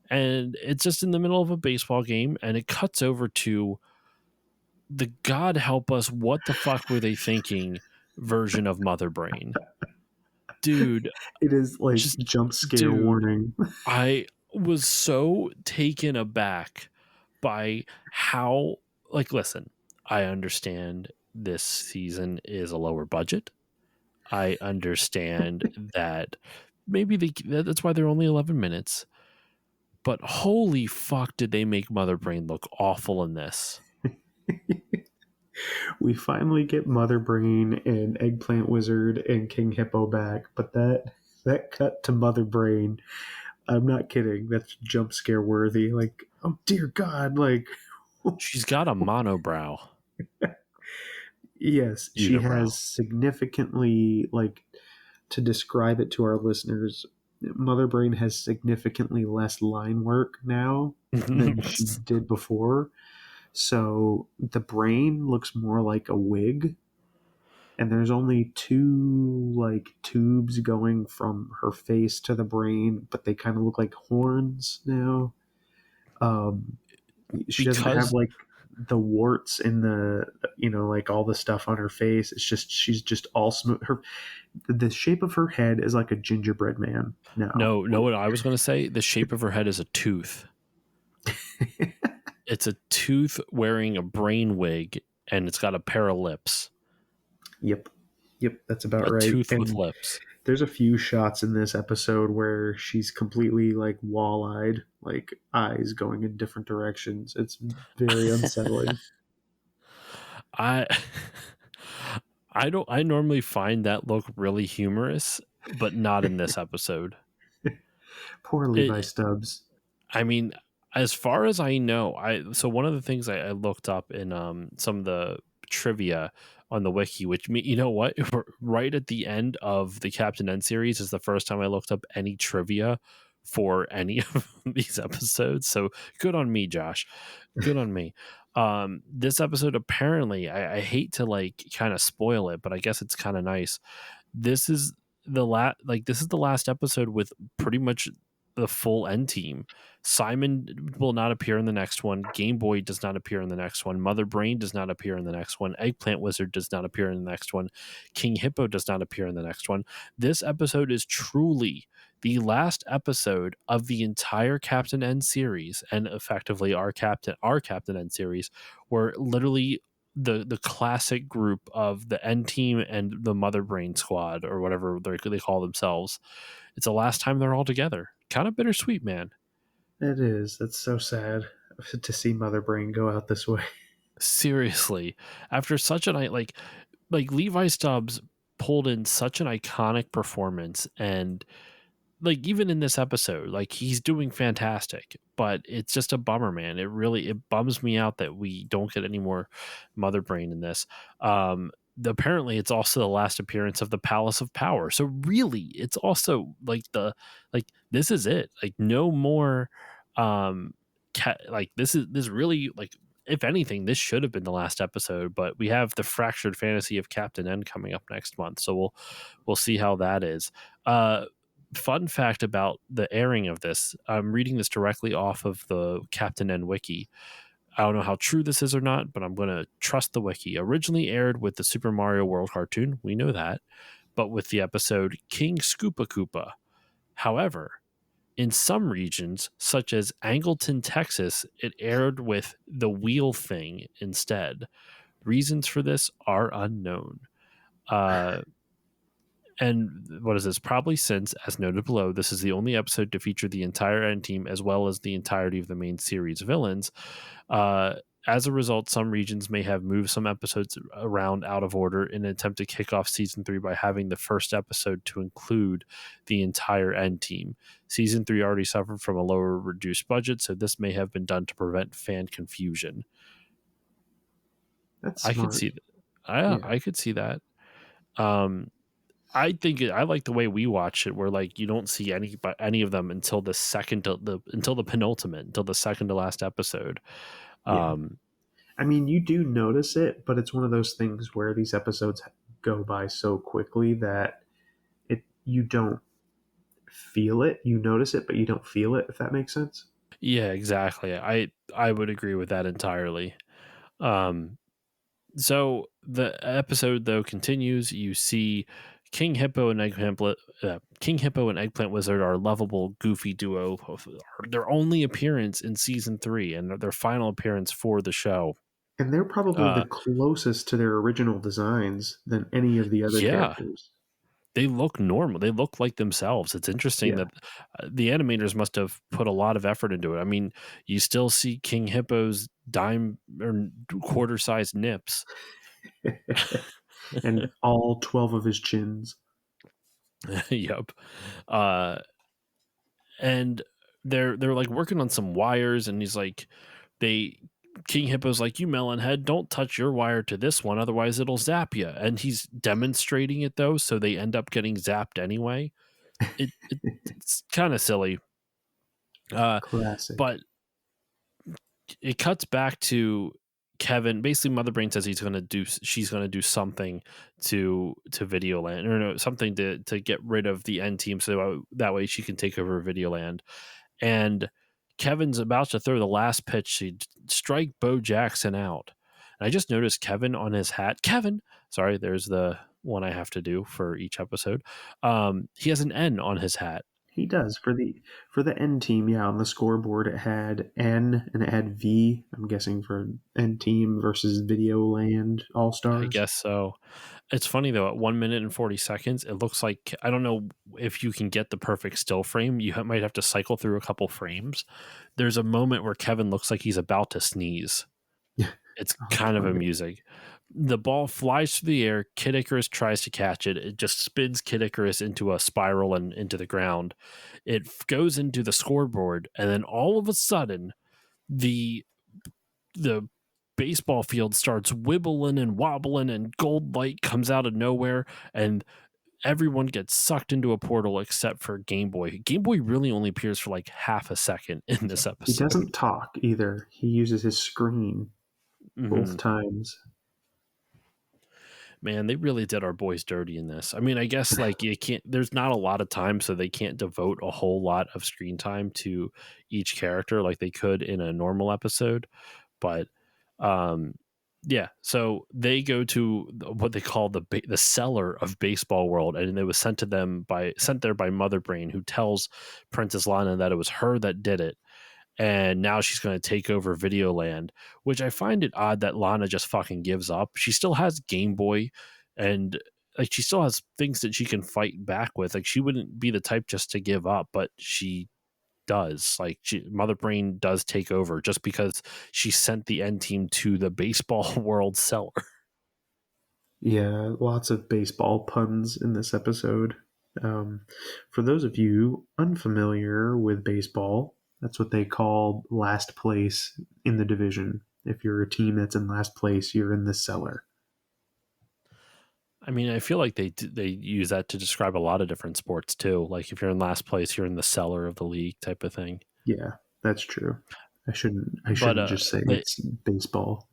And it's just in the middle of a baseball game, and it cuts over to the God help us, what the fuck were they thinking version of Mother Brain. Dude, It is like just, jump scare dude, warning. I was so taken aback by how, like, listen, I understand this season is a lower budget. I understand that maybe that's why they're only 11 minutes. But holy fuck, did they make Mother Brain look awful in this? We finally get Mother Brain and Eggplant Wizard and King Hippo back, but that cut to Mother Brain, I'm not kidding. That's jump scare worthy. Like, oh dear God, like She's got a monobrow. yes, she Unibrow. has significantly, like, to describe it to our listeners, Mother Brain has significantly less line work now than she did before. So the brain looks more like a wig, and there's only two like tubes going from her face to the brain, but they kind of look like horns now. Um, she doesn't have Because like the warts in the like all the stuff on her face. It's just she's just all smooth. The shape of her head is like a gingerbread man now. no, what I was going to say, the shape of her head is a tooth. It's a tooth wearing a brain wig, and it's got a pair of lips. Yep. Yep, that's about A right. tooth with And lips. there's a few shots in this episode where she's completely like wall-eyed, like eyes going in different directions. It's very unsettling. I I normally find that look really humorous, but not in this episode. Poor Levi It, Stubbs. I mean, as far as I know, so one of the things I looked up in some of the trivia on the wiki, which you know what, right at the end of the Captain N series is the first time I looked up any trivia for any of these episodes. So good on me, Josh. Good on me. This episode apparently, I hate to like kind of spoil it, but I guess it's kind of nice. This is this is the last episode with pretty much the full end team. Simon will not appear in the next one. Game Boy does not appear in the next one. Mother Brain does not appear in the next one. Eggplant Wizard does not appear in the next one. King Hippo does not appear in the next one. This episode is truly the last episode of the entire Captain N series, and effectively our Captain N series, where literally the classic group of the N team and the Mother Brain squad, or whatever they call themselves. It's the last time they're all together. Kind of bittersweet, man. It is. That's so sad to see Mother Brain go out this way. Seriously, after such a night, like Levi Stubbs pulled in such an iconic performance, and like even in this episode, like he's doing fantastic, but it's just a bummer, man. It bums me out that we don't get any more Mother Brain in this. Apparently it's also the last appearance of the Palace of Power, so really it's also like this is it, like no more like this really, like, if anything, this should have been the last episode, but we have the Fractured Fantasy of Captain N coming up next month, so we'll see how that is. Fun fact about the airing of this, I'm reading this directly off of the Captain N wiki. I don't know how true this is or not, but I'm going to trust the wiki. Originally aired with the Super Mario World cartoon, we know that, but with the episode King Scoopa Koopa. However, In some regions, such as Angleton, Texas, it aired with The Wheel Thing instead. Reasons for this are unknown. Uh, and what is this? Probably since, as noted below, this is the only episode to feature the entire end team as well as the entirety of the main series villains. Uh, as a result, some regions may have moved some episodes around out of order in an attempt to kick off season 3 by having the first episode to include the entire end team. Season 3 already suffered from a lower reduced budget, so this may have been done to prevent fan confusion. That's I could smart. see that. I, Yeah. I could see that. Um, I think I like the way we watch it, where like you don't see any of them until the until the penultimate, until the second to last episode. Yeah. Um, I mean, you do notice it, but it's one of those things where these episodes go by so quickly that you don't feel it. You notice it, but you don't feel it, if that makes sense. yeah, exactly. I would agree with that entirely. Um, so the episode though continues. You see King Hippo and Eggplant Wizard are a lovable, goofy duo. Their only appearance in season 3 and their final appearance for the show. And they're probably the Uh, closest to their original designs than any of the other yeah, characters. they look normal. They look like themselves. It's interesting Yeah. that the animators must have put a lot of effort into it. I mean, you still see King Hippo's dime or quarter sized nips. And all 12 of his chins. Yep. Uh, and they're like working on some wires, and he's like, they King Hippo's like, you melonhead, don't touch your wire to this one, otherwise it'll zap you. And he's demonstrating it though, so they end up getting zapped anyway. It's kind of silly. Classic. But it cuts back to Kevin. Basically, Mother Brain says she's gonna do something to Videoland, or no, something to get rid of the end team, so that way she can take over Videoland. And Kevin's about to throw the last pitch to strike Bo Jackson out. And I just noticed Kevin on his hat. Kevin, sorry, there's the one I have to do for each episode. He has an N on his hat. He does for the N team. Yeah, on the scoreboard it had N and it had V. I'm guessing for N team versus Videoland All I Stars. guess so. It's funny though. At 1 minute and 40 seconds, it looks like, I don't know if you can get the perfect still frame. You might have to cycle through a couple frames. There's a moment where Kevin looks like he's about to sneeze. It's Oh, that's kind of funny. amusing. The ball flies through the air. Kid Icarus tries to catch it. It just spins Kid Icarus into a spiral and into the ground. It goes into the scoreboard, and then all of a sudden, the baseball field starts wibbling and wobbling, and gold light comes out of nowhere, and everyone gets sucked into a portal except for Game Boy. Game Boy really only appears for like half a second in this He episode. doesn't talk either. He uses his screen both Mhm. times. Man, they really did our boys dirty in this. I mean, I guess like you can't, there's not a lot of time, so they can't devote a whole lot of screen time to each character like they could in a normal episode. But um yeah, so they go to what they call the cellar of Baseball World, and it was sent there by Mother Brain, who tells Princess Lana that it was her that did it, and now she's going to take over Videoland, which I find it odd that Lana just fucking gives up. She still has Game Boy, and like she still has things that she can fight back with. Like she wouldn't be the type just to give up, but she does. Like Mother Brain does take over just because she sent the end team to the Baseball World cellar. Yeah, lots of baseball puns in this episode. For those of you unfamiliar with baseball, that's what they call last place in the division. If you're a team that's in last place, you're in the cellar. I mean, I feel like they use that to describe a lot of different sports too. Like if you're in last place, you're in the cellar of the league type of thing. Yeah, that's true. I But shouldn't just say it's baseball.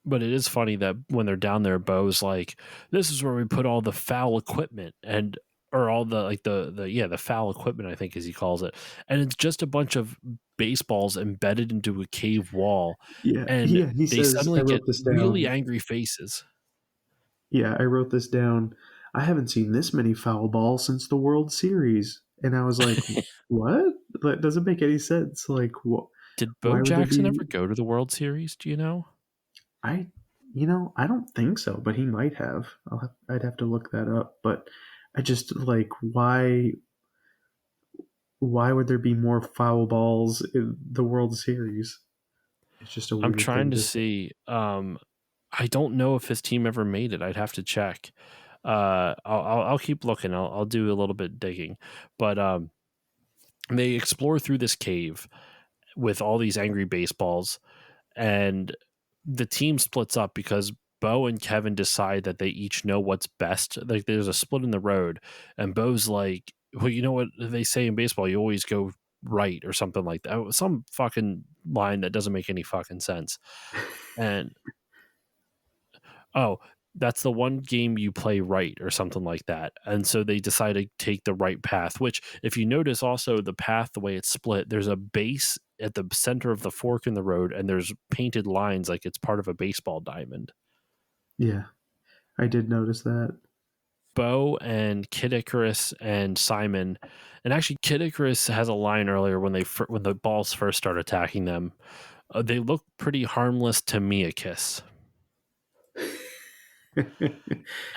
But it is funny that when they're down there, Bo's like, "This is where we put all the foul equipment and or all the like the foul equipment, I think as he calls it, and it's just a bunch of baseballs embedded into a cave wall, Yeah, and yeah, he they says I suddenly get wrote this really down. angry faces." Yeah, I wrote this down. I haven't seen this many foul balls since the World Series. And I was like, what? That doesn't make any sense. Like, Did Bo why would there Jackson ever be? go to the World Series? Do you know? I, I don't think so, but he might have. I'd have to look that up. But I just like why would there be more foul balls in the World Series? It's just a I'm weird trying thing to to say. see. I don't know if his team ever made it. I'd have to check. I'll keep looking. I'll do a little bit digging, but they explore through this cave with all these angry baseballs, and the team splits up because Bo and Kevin decide that they each know what's best. Like there's a split in the road, and Bo's like, "Well, you know what they say in baseball? You always go right or something like that. Some fucking line that doesn't make any fucking sense." And oh, that's the one game you play right or something like that. And so they decide to take the right path, which if you notice also the path, the way it's split, there's a base at the center of the fork in the road and there's painted lines like it's part of a baseball diamond. Yeah, I did notice that. Bo and Kid Icarus and Simon, and actually Kid Icarus has a line earlier when when the balls first start attacking them. They look pretty harmless to me a kiss,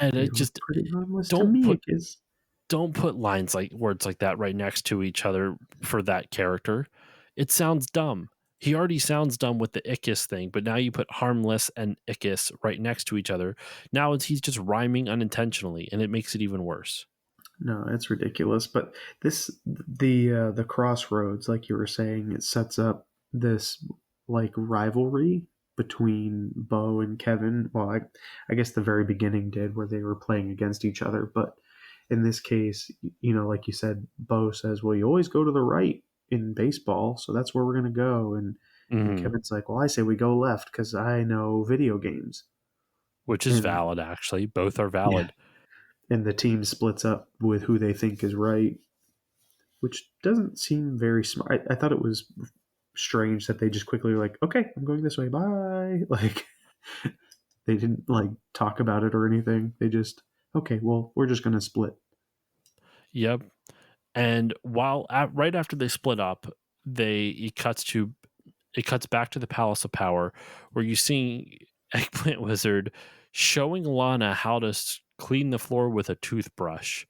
and They it look just pretty harmless to don't me, I put guess. don't put lines like words like that right next to each other for that character. It sounds dumb. He already sounds dumb with the Ickis thing, but now you put harmless and Ickis right next to each other. Now he's just rhyming unintentionally, and it makes it even worse. No, it's ridiculous. But the crossroads, like you were saying, it sets up this like rivalry between Bo and Kevin. Well, I guess the very beginning did where they were playing against each other. But in this case, like you said, Bo says, "Well, you always go to the right in baseball, so that's where we're gonna go." And Mhm. Kevin's like, "Well, I say we go left because I know video games." Which is And valid, actually. Both are yeah, valid. and the team splits up with who they think is right, which doesn't seem very smart. I thought it was strange that they just quickly were like, okay, I'm going this way, bye. Like, they didn't like talk about it or anything. They just, okay, well, we're just going to split. Yep. And right after they split up, they it cuts back to the Palace of Power, where you see Eggplant Wizard showing Lana how to clean the floor with a toothbrush,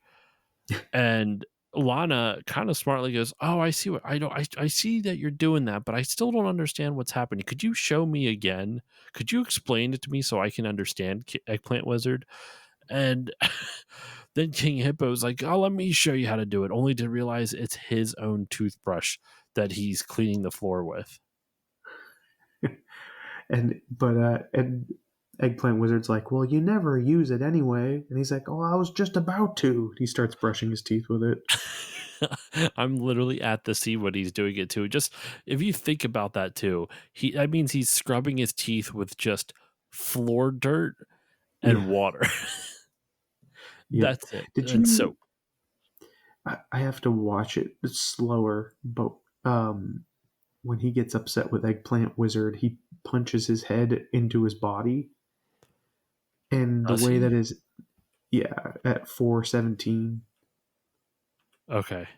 and Lana kind of smartly goes, "Oh, I see what I don't. I see that you're doing that, but I still don't understand what's happening. Could you show me again? Could you explain it to me so I can understand, Eggplant Wizard?" And then King Hippo's like, "Oh, let me show you how to do it," only to realize it's his own toothbrush that he's cleaning the floor with. And Eggplant Wizard's like, well, you never use it anyway. And he's like, oh, I was just about to. He starts brushing his teeth with it. I'm literally at the scene when he's doing it too. Just if you think about that too, that means he's scrubbing his teeth with just floor dirt and Yeah. water. Yep. That's it. Did And you? so I have to watch it slower, but when he gets upset with Eggplant Wizard, he punches his head into his body, and the does way that he? is, yeah, at 417. Okay.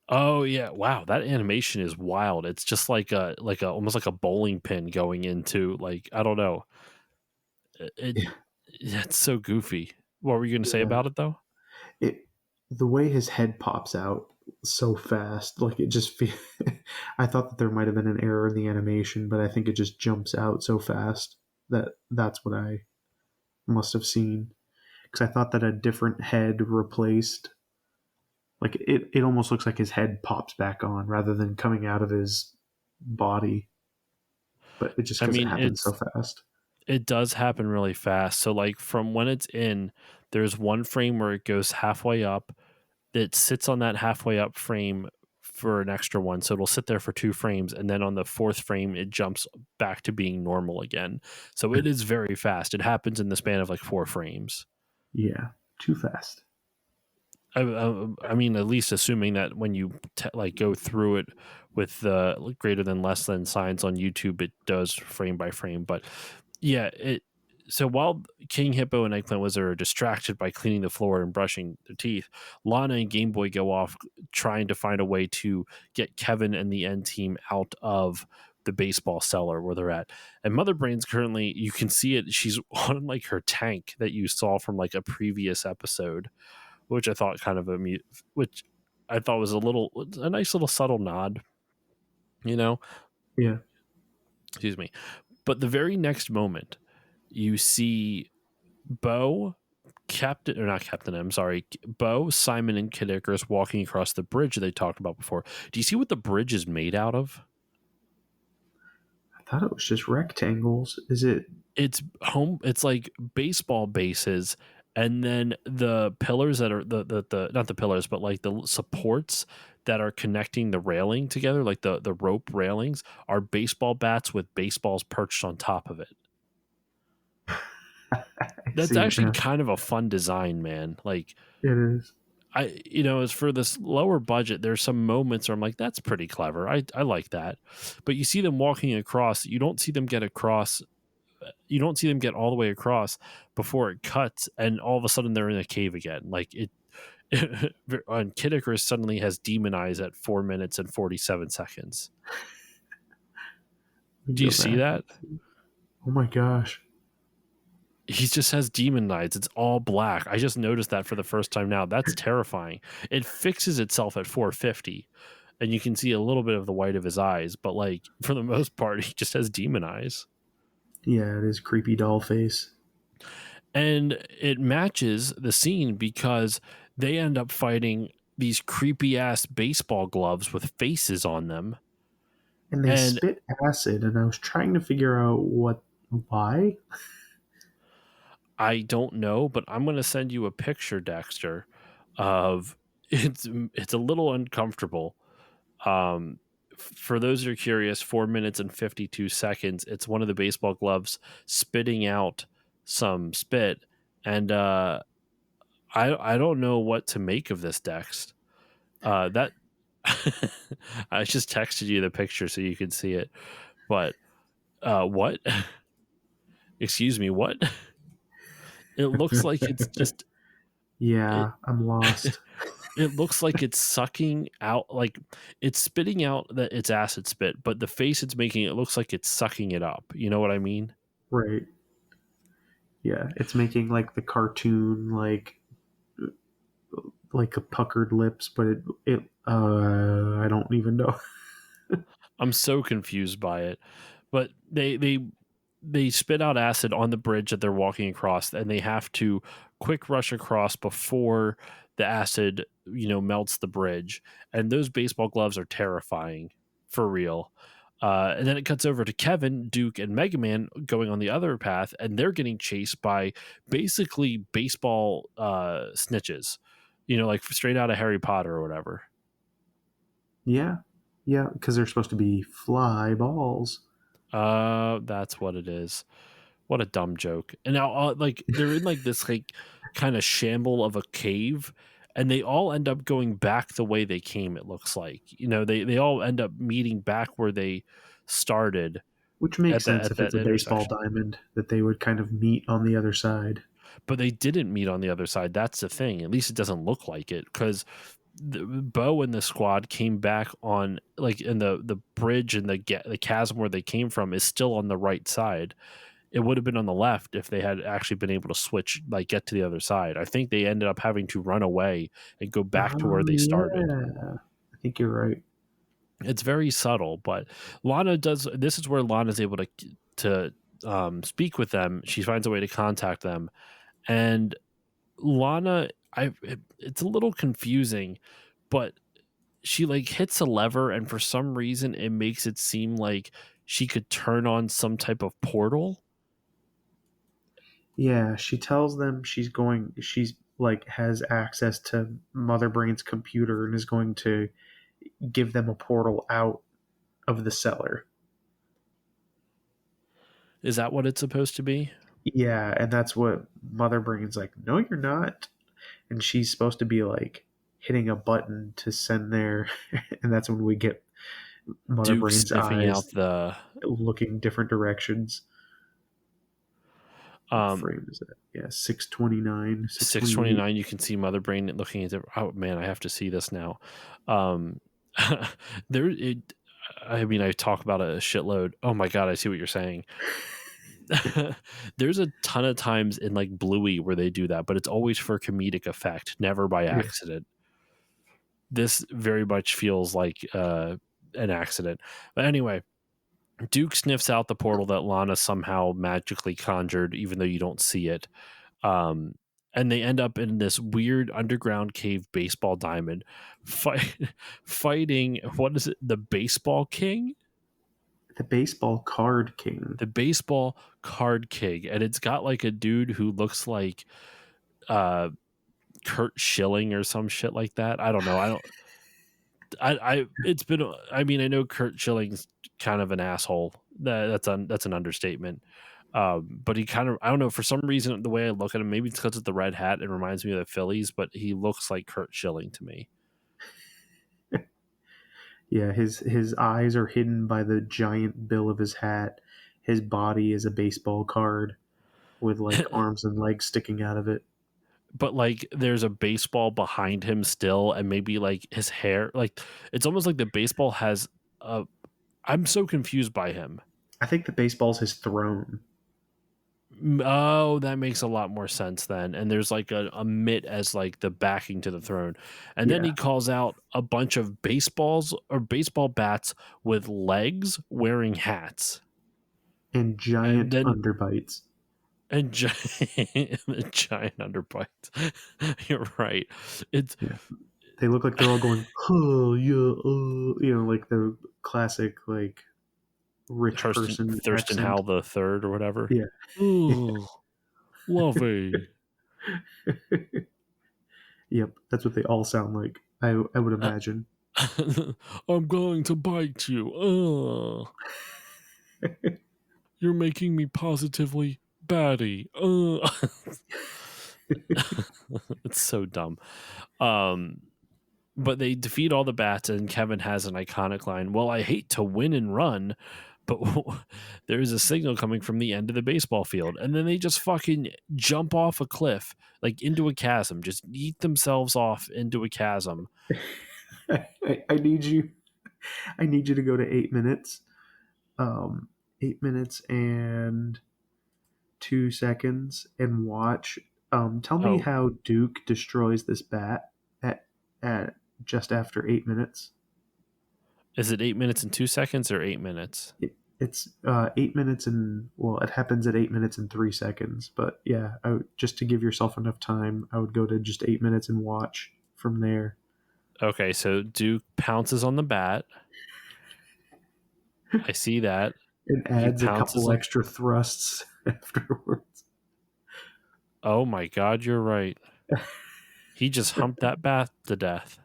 Oh yeah, wow, that animation is wild. It's just like a almost like a bowling pin going into like I don't know. It Yeah, it's so goofy. What were you going to say yeah. about it though? It the way his head pops out so fast, like it just feel. I thought that there might have been an error in the animation, but I think it just jumps out so fast that that's what I must have seen because I thought that a different head replaced. Like it almost looks like his head pops back on rather than coming out of his body, but it's just I because it mean, happens so fast. it does happen really fast. So like from when it's in, there's one frame where it goes halfway up. It sits on that halfway up frame for an extra one. So it'll sit there for 2 frames and then on the fourth frame it jumps back to being normal again. So it is very fast. It happens in the span of like 4 frames. Yeah, too fast. I mean, at least assuming that when you like go through it with the greater than less than signs on YouTube, it does frame by frame. But yeah, So while King Hippo and Eggplant Wizard are distracted by cleaning the floor and brushing their teeth, Lana and Game Boy go off trying to find a way to get Kevin and the N team out of the baseball cellar where they're at. And Mother Brain's currently, you can see it, she's on like her tank that you saw from like a previous episode, which I thought kind of which I thought was a nice little subtle nod, you know? Yeah. Excuse me. But the very next moment, you see Bo, Captain, or not Captain M, sorry, Bo, Simon, and Kid Icarus walking across the bridge they talked about before. Do you see what the bridge is made out of? I thought it was just rectangles. Is it? It's like baseball bases, and then the pillars that are the not the pillars, but like the supports that are connecting the railing together, like the rope railings, are baseball bats with baseballs perched on top of it. I That's see it actually now. kind of a fun design, man. Like, It is. as for this lower budget, there's some moments where I'm like, that's pretty clever. I like that. But you see them walking across, you don't see them get across, you don't see them get all the way across before it cuts, and all of a sudden they're in a cave again. Like it, and Kid Icarus suddenly has demon eyes at 4 minutes and 47 seconds. Let me Do you go see back. that? Oh my gosh. He just has demon eyes. It's all black. I just noticed that for the first time now. That's terrifying. It fixes itself at 450, and you can see a little bit of the white of his eyes, but like for the most part, he just has demon eyes. Yeah, it is creepy doll face. And it matches the scene because they end up fighting these creepy ass baseball gloves with faces on them. And they And spit acid, and I was trying to figure out why. I don't know, but I'm going to send you a picture, Dexter, of it's a little uncomfortable. For those who are curious, 4 minutes and 52 seconds. It's one of the baseball gloves spitting out some spit, and I don't know what to make of this, Dex. That I just texted you the picture so you can see it. But what? Excuse me, what? It looks like it's just it. Yeah, I'm lost. It looks like it's sucking out, like it's spitting out its acid spit, but the face it's making, it looks like it's sucking it up. You know what I mean? Right. Yeah, it's making like the cartoon like a puckered lips, but it I don't even know. I'm so confused by it. But they spit out acid on the bridge that they're walking across, and they have to quick rush across before the acid, melts the bridge. And those baseball gloves are terrifying, for real. And then it cuts over to Kevin, Duke, and Mega Man going on the other path, and they're getting chased by basically baseball snitches, like straight out of Harry Potter or whatever. Yeah. Yeah, because they're supposed to be fly balls. That's what it is. What a dumb joke. And now, like, they're in like this like kind of shamble of a cave, and they all end up going back the way they came. It looks like, they all end up meeting back where they started Which makes at sense if that it's a baseball intersection. diamond that they would kind of meet on the other side. But they didn't meet on the other side. That's the thing. At least it doesn't look like it, because Bo and the squad came back on like in the bridge, and the chasm where they came from is still on the right side. It would have been on the left if they had actually been able to switch, like get to the other side. I think they ended up having to run away and go back to where Oh they started. yeah, I think you're right. It's very subtle, but Lana does. This is where Lana's able to speak with them. She finds a way to contact them, and Lana, it's a little confusing, but she like hits a lever, and for some reason it makes it seem like she could turn on some type of portal. Yeah, she tells them she's like has access to Mother Brain's computer and is going to give them a portal out of the cellar. Is that what it's supposed to be? Yeah, and that's what Mother Brain's like, no, you're not. And she's supposed to be like hitting a button to send there, and that's when we get Mother Duke Brain's sniffing out eyes the looking different directions. What Um, frame is that? Yeah, 629, 628. 629, you can see Mother Brain looking at it. Oh man, I have to see this now. Um, there, it. I mean, I talk about it a shitload. Oh my god, I see what you're saying. There's a ton of times in like Bluey where they do that, but it's always for comedic effect, never by Yeah. accident. This very much feels like an accident. But anyway, Duke sniffs out the portal that Lana somehow magically conjured, even though you don't see it. Um, and they end up in this weird underground cave baseball diamond fight, fighting, what is it? The baseball king? The baseball card king. The baseball card king. And it's got like a dude who looks like uh, Kurt Schilling or some shit like that. I don't know. It's been, I mean, I know Kurt Schilling's kind of an asshole. That's an understatement. But he kind of, I don't know, for some reason, the way I look at him, maybe it's because of the red hat, it reminds me of the Phillies, but he looks like Kurt Schilling to me. Yeah, his eyes are hidden by the giant bill of his hat. His body is a baseball card with like arms and legs sticking out of it. But like there's a baseball behind him still, and maybe like his hair, like it's almost like the baseball has a, I'm so confused by him. I think the baseball's his throne. Oh, that makes a lot more sense then. And there's like a mitt as like the backing to the throne. And then Yeah, he calls out a bunch of baseballs or baseball bats with legs wearing hats. and And giant then underbites. and giant underbites. You're right. It's Yeah, they look like they're all going, oh yeah, like the classic like rich person Thurston accent. Howell the third or whatever. Yeah, Ooh, lovey. yep, that's what they all sound like. I would imagine. I'm going to bite you. You're making me positively batty. It's so dumb. But they defeat all the bats, and Kevin has an iconic line. Well, I hate to win and run, but there's a signal coming from the end of the baseball field. And then they just fucking jump off a cliff, like into a chasm, just eat themselves off into a chasm. I need you. I need you to go to 8 minutes. 8 minutes and 2 seconds, and watch. Tell me Oh, how Duke destroys this bat at just after 8 minutes. is it 8 minutes and 2 seconds or 8 minutes? It's 8 minutes and well, it happens at 8 minutes and 3 seconds. But yeah, just to give yourself enough time, I would go to just 8 minutes and watch from there. Okay, so Duke pounces on the bat. I see that. It He adds a pounces couple on. extra thrusts afterwards. Oh my god, you're right. He just humped that bat to death.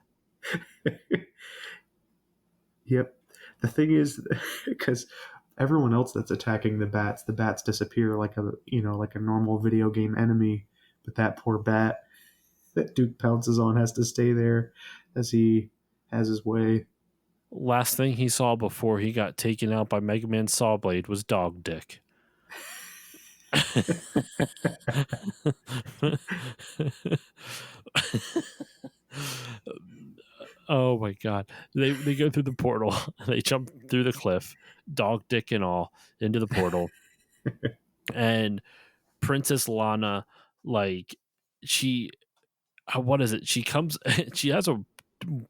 Yep. The thing is, because everyone else that's attacking the bats disappear like a normal video game enemy. But that poor bat that Duke pounces on has to stay there as he has his way. Last thing he saw before he got taken out by Mega Man Sawblade was Dog Dick. Oh my god. They go through the portal. They jump through the cliff, dog dick and all, into the portal. And Princess Lana, like, she what is it? She comes she has a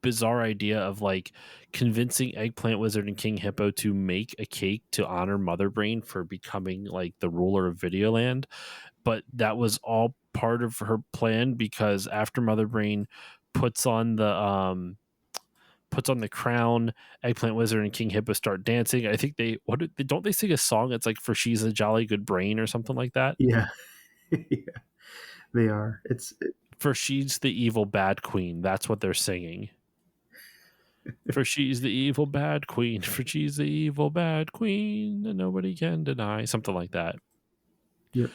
bizarre idea of like convincing Eggplant Wizard and King Hippo to make a cake to honor Mother Brain for becoming like the ruler of Videoland. But that was all part of her plan, because after Mother Brain puts on the crown, Eggplant Wizard and King Hippo start dancing. I think don't they sing a song? It's like, for she's a jolly good brain or something like that. Yeah, yeah, they are. For she's the evil bad queen. That's what they're singing. For she's the evil bad queen. For she's the evil bad queen, and nobody can deny. Something like that. Yep.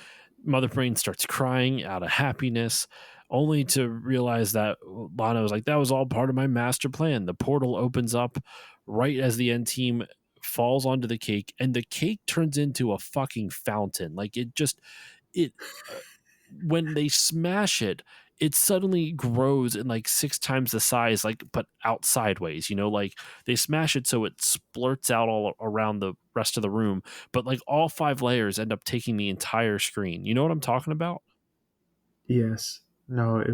Mother Brain starts crying out of happiness, only to realize that Lana was like, that was all part of my master plan. The portal opens up right as the end team falls onto the cake, and the cake turns into a fucking fountain. Like, it just, it uh, when they smash it, it suddenly grows in like 6 times the size, like, but out sideways, like they smash it so it splurts out all around the rest of the room, but like all 5 layers end up taking the entire screen. You know what I'm talking about? Yes. No,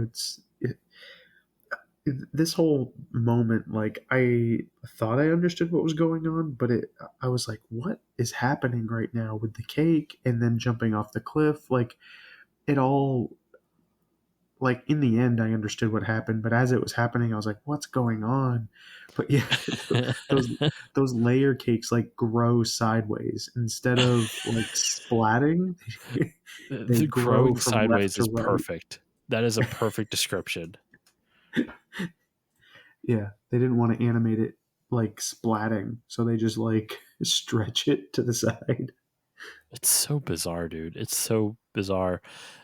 this whole moment, like I thought I understood what was going on, but I was like, what is happening right now with the cake and then jumping off the cliff? Like it all, like in the end, I understood what happened, but as it was happening, I was like, what's going on? But yeah, those those layer cakes like grow sideways instead of like splatting. They The grow growing from left sideways to is right. perfect. That is a perfect description. Yeah, they didn't want to animate it like splatting, so they just like stretch it to the side. It's so bizarre, dude. It's so bizarre.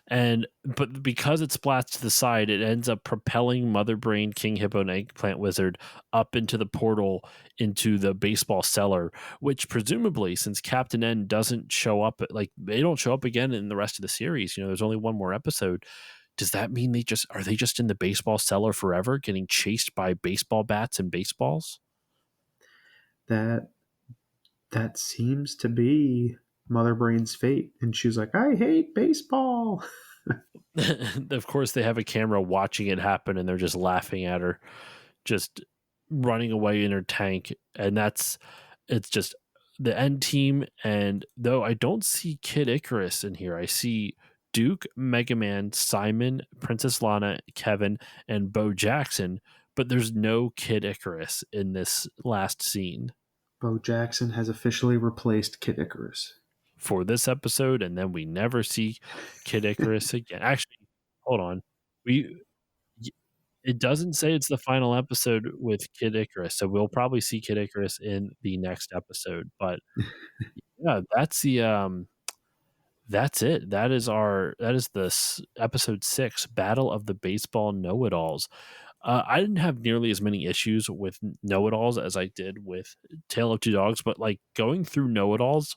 But because it splats to the side, it ends up propelling Mother Brain, King Hippo, and Eggplant Wizard up into the portal into the baseball cellar, which presumably, since Captain N doesn't show up, like they don't show up again in the rest of the series, there's only one more episode. Does that mean they just in the baseball cellar forever, getting chased by baseball bats and baseballs? That that seems to be Mother Brain's fate, and she's like, "I hate baseball." Of course, they have a camera watching it happen, and they're just laughing at her, just running away in her tank. And it's just the end team. And though I don't see Kid Icarus in here, I see Duke, Mega Man, Simon, Princess Lana, Kevin, and Bo Jackson, but there's no Kid Icarus in this last scene Bo Jackson has officially replaced Kid Icarus. for this episode, and then we never see Kid Icarus again. Actually, hold on. We It doesn't say it's the final episode with Kid Icarus, so we'll probably see Kid Icarus in the next episode. But yeah, that's it. That is episode 6, Battle of the Baseball Know-It-Alls. I didn't have nearly as many issues with Know-It-Alls as I did with Tale of Two Dogs, but like going through Know-It-Alls,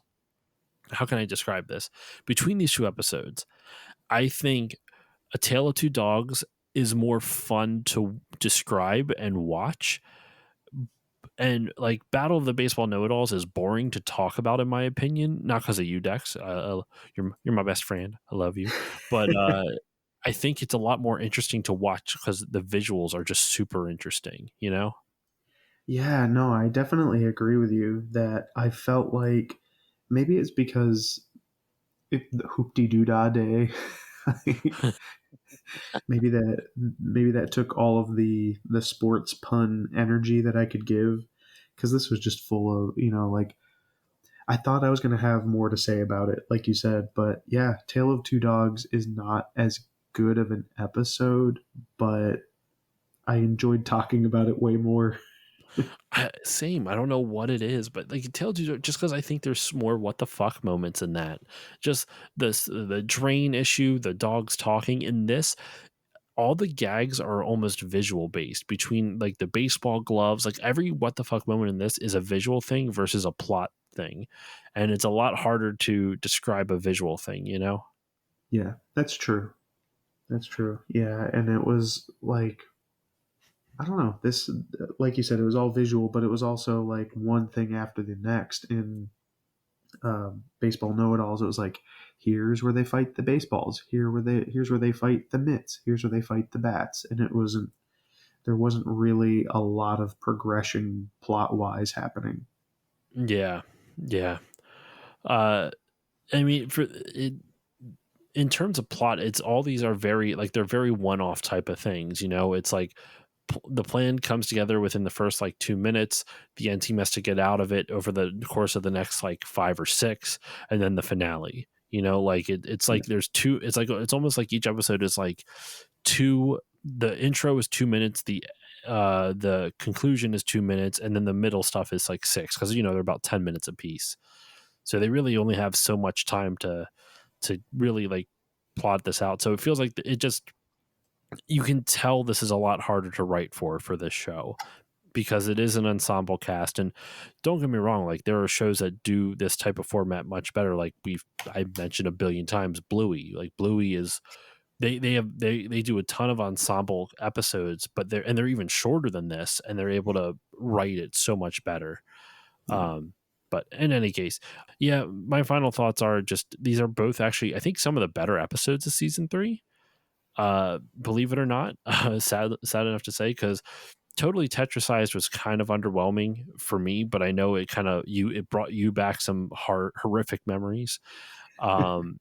how can I describe this? Between these 2 episodes, I think A Tale of Two Dogs is more fun to describe and watch, and like Battle of the Baseball Know-It-Alls is boring to talk about in my opinion, not because of you, Dex. You're my best friend. I love you, but I think it's a lot more interesting to watch because the visuals are just super interesting. Yeah, no, I definitely agree with you that I felt like maybe it's because the hoopty doo dah day. maybe that took all of the sports pun energy that I could give, because this was just full of, like, I thought I was going to have more to say about it, like you said, but yeah, Tale of Two Dogs is not as good of an episode, but I enjoyed talking about it way more. Same. I don't know what it is, but like it tells you just because I think there's more what the fuck moments in that. Just the drain issue, the dogs talking in this, all the gags are almost visual based between like the baseball gloves, like every what the fuck moment in this is a visual thing versus a plot thing. And it's a lot harder to describe a visual thing. Yeah, that's true. That's true. Yeah, and it was like, I don't know. This, like you said, it was all visual, but it was also like one thing after the next. In baseball know-it-alls, it was like, here's where they fight the baseballs. Here's where they fight the mitts. Here's where they fight the bats. And there wasn't really a lot of progression plot wise happening. Yeah. Yeah. Uh, I mean, for it, in terms of plot, it's all these are very like they're very one-off type of things. It's like the plan comes together within the first like 2 minutes. The end team has to get out of it over the course of the next like 5 or 6, and then the finale. Like it's Yeah. like there's two. It's like it's almost like each episode is like two. The intro is 2 minutes. The conclusion is 2 minutes, and then the middle stuff is like 6 because they're about 10 minutes apiece. So they really only have so much time to really like plot this out. So it feels like it just you can tell this is a lot harder to write for this show because it is an ensemble cast. And don't get me wrong, like there are shows that do this type of format much better. Like I mentioned a billion times, Bluey. Like Bluey is they do a ton of ensemble episodes, but they're even shorter than this, and they're able to write it so much better. Yeah. But in any case, yeah, my final thoughts are just these are both actually I think some of the better episodes of season 3. Believe it or not, sad enough to say, because Totally Tetrasized was kind of underwhelming for me, but I know it brought you back some horrific memories. Um,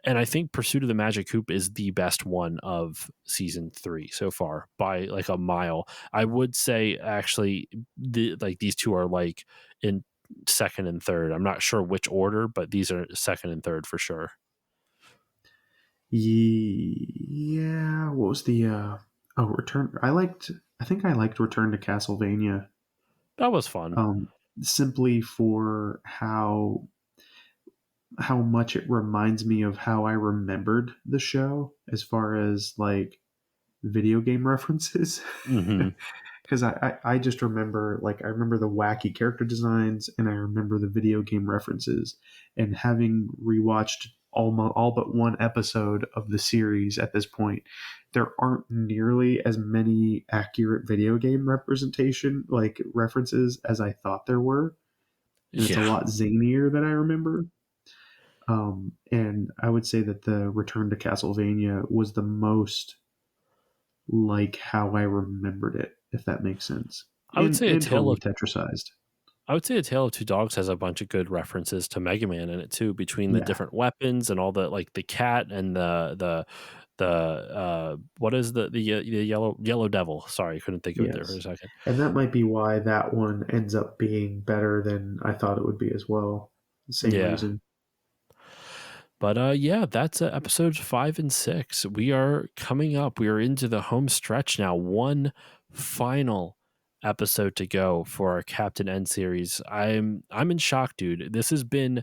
and I think Pursuit of the Magic Hoop is the best one of season 3 so far by like a mile. I would say actually these two are like in second and third. I'm not sure which order, but these are second and third for sure. Yeah. What was the Return? I think I liked Return to Castlevania. That was fun. Um, Simply for how much it reminds me of how I remembered the show as far as like video game references. Hmm. Because I just remember, like, I remember the wacky character designs and I remember the video game references. And having rewatched all but one episode of the series at this point, there aren't nearly as many accurate video game representation, like references, as I thought there were. And it's a Yeah. lot zanier than I remember. And I would say that the Return to Castlevania was the most like how I remembered it, if that makes sense. I would say And totally tetrasized. A Tale of Two Dogs has a bunch of good references to Mega Man in it too, between the Yeah. different weapons and all the like the cat and the what is the yellow devil? Sorry, I couldn't think of it there for a Yes. second. And that might be why that one ends up being better than I thought it would be as well. Same Yeah. reason. But yeah, that's episodes 5 and 6. We are coming up. We are into the home stretch now. One final episode to go for our Captain N series. I'm in shock, dude. This has been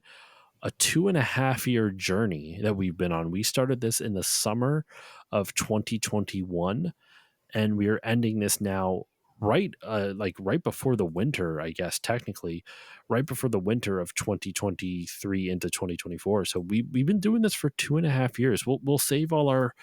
a 2.5 year journey that we've been on. We started this in the summer of 2021, and we are ending this now right before the winter, I guess technically right before the winter of 2023 into 2024. So we've been doing this for 2.5 years. We'll save all our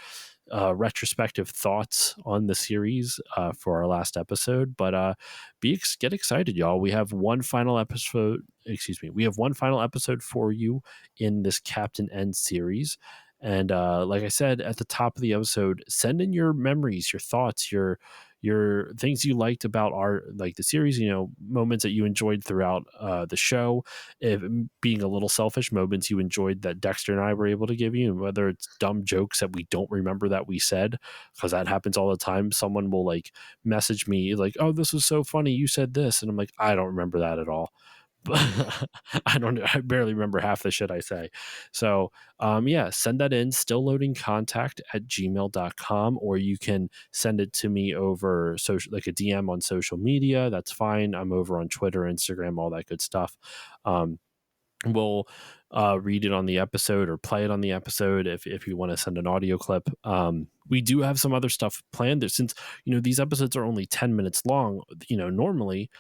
retrospective thoughts on the series for our last episode. But get excited, y'all. We have one final episode. Excuse me. We have one final episode for you in this Captain N series. And like I said at the top of the episode, send in your memories, your thoughts, your things you liked about the series. Moments that you enjoyed throughout the show. If being a little selfish, moments you enjoyed that Dexter and I were able to give you, whether it's dumb jokes that we don't remember that we said, because that happens all the time. Someone will like message me like, "Oh, this was so funny, you said this," and I'm like, "I don't remember that at all." I barely remember half the shit I say. So, yeah, send that in, still loading contact at gmail.com, or you can send it to me over social, like a DM on social media. That's fine. I'm over on Twitter, Instagram, all that good stuff. We'll read it on the episode or play it on the episode if you want to send an audio clip. We do have some other stuff planned there since, these episodes are only 10 minutes long. Normally,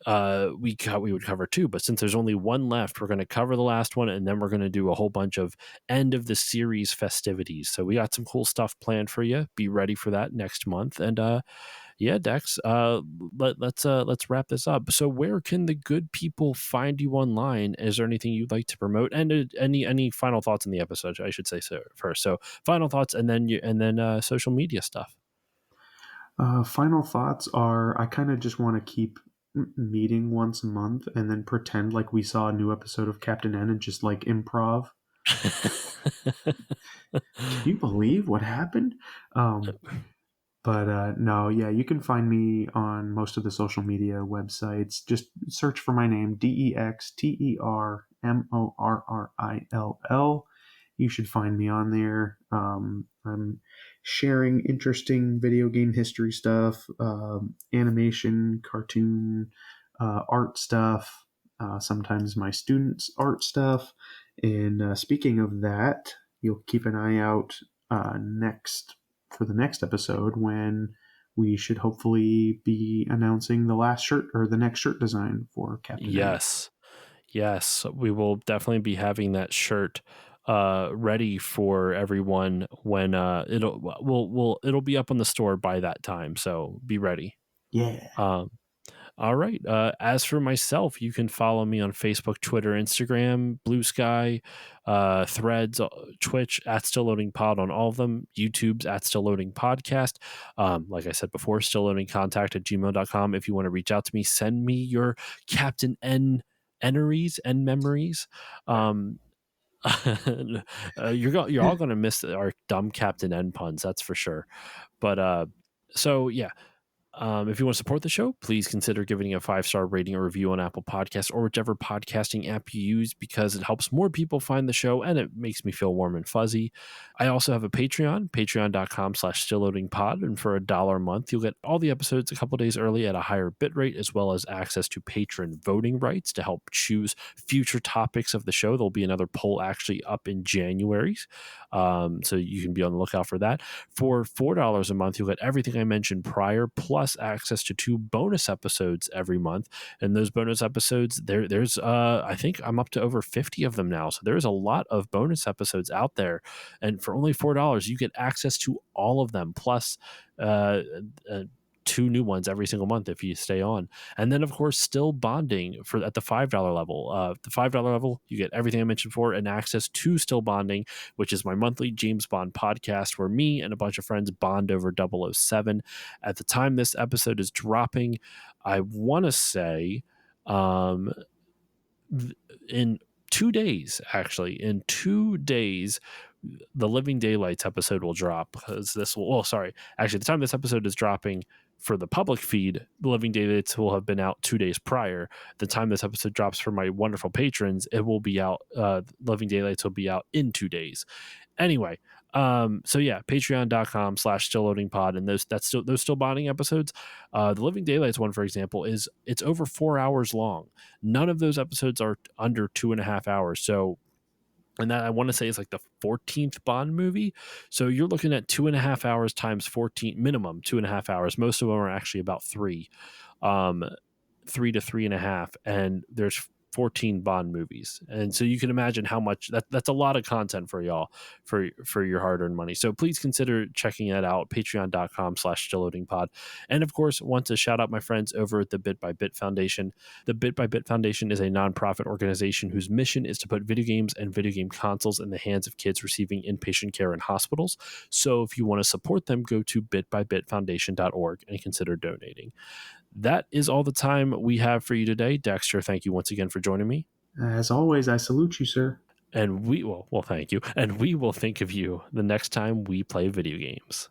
we would cover two, but since there's only one left, we're going to cover the last one, and then we're going to do a whole bunch of end of the series festivities. So we got some cool stuff planned for you. Be ready for that next month. And yeah, Dex, let's wrap this up. So where can the good people find you online? Is there anything you'd like to promote? And any final thoughts on the episode? I should say so first. So final thoughts, and then social media stuff. Final thoughts are I kind of just want to keep meeting once a month and then pretend like we saw a new episode of Captain N and just like improv. Can you believe what happened? But no, yeah, you can find me on most of the social media websites. Just search for my name, DexterMorrill. You should find me on there. I'm sharing interesting video game history stuff, animation, cartoon, art stuff, sometimes my students' art stuff. And speaking of that, you'll keep an eye out next for the next episode when we should hopefully be announcing the last shirt or the next shirt design for Captain N. Yes, we will definitely be having that shirt ready for everyone when it'll be up on the store by that time, so be ready. Yeah. All right. As for myself, you can follow me on Facebook, Twitter, Instagram, Blue Sky, Threads, Twitch at Still Loading Pod on all of them. YouTube's at Still Loading Podcast. Like I said before, Still Loading Contact at gmail.com. If you want to reach out to me, send me your Captain N eneries and memories. You're all going to miss our dumb Captain N puns, that's for sure. But so yeah. If you want to support the show, please consider giving a 5-star rating or review on Apple Podcasts or whichever podcasting app you use, because it helps more people find the show and it makes me feel warm and fuzzy. I also have a Patreon, patreon.com/stillloadingpod, and for $1 a month, you'll get all the episodes a couple days early at a higher bitrate, as well as access to patron voting rights to help choose future topics of the show. There'll be another poll actually up in January, so you can be on the lookout for that. For $4 a month, you'll get everything I mentioned prior, plus access to 2 bonus episodes every month. And those bonus episodes, there's I think I'm up to over 50 of them now, so there's a lot of bonus episodes out there, and for only $4 you get access to all of them, plus 2 new ones every single month if you stay on. And then, of course, Still Bonding at the $5 level. The $5 level, you get everything I mentioned before and access to Still Bonding, which is my monthly James Bond podcast where me and a bunch of friends bond over 007. At the time this episode is dropping, I want to say in 2 days, in 2 days, the Living Daylights episode will drop, because actually the time this episode is dropping for the public feed, the Living Daylights will have been out 2 days prior. The time this episode drops for my wonderful patrons, it will be out, Living Daylights will be out in 2 days. Anyway, so yeah, patreon.com/stillloadingpod, and those Still Bonding episodes. The Living Daylights one, for example, it's over 4 hours long. None of those episodes are under 2.5 hours. So, and that I want to say is like the 14th Bond movie. So you're looking at 2.5 hours times 14, minimum 2.5 hours. Most of them are actually about 3 to 3.5, and there's 14 Bond movies. And so you can imagine how much that's a lot of content for y'all, for your hard-earned money. So please consider checking that out, patreon.com/stillloadingpod. And of course, want to shout out my friends over at the Bit by Bit Foundation. The Bit by Bit Foundation is a nonprofit organization whose mission is to put video games and video game consoles in the hands of kids receiving inpatient care in hospitals. So if you want to support them, go to bitbybitfoundation.org and consider donating. That is all the time we have for you today. Dexter, thank you once again for joining me. As always, I salute you, sir. And thank you. And we will think of you the next time we play video games.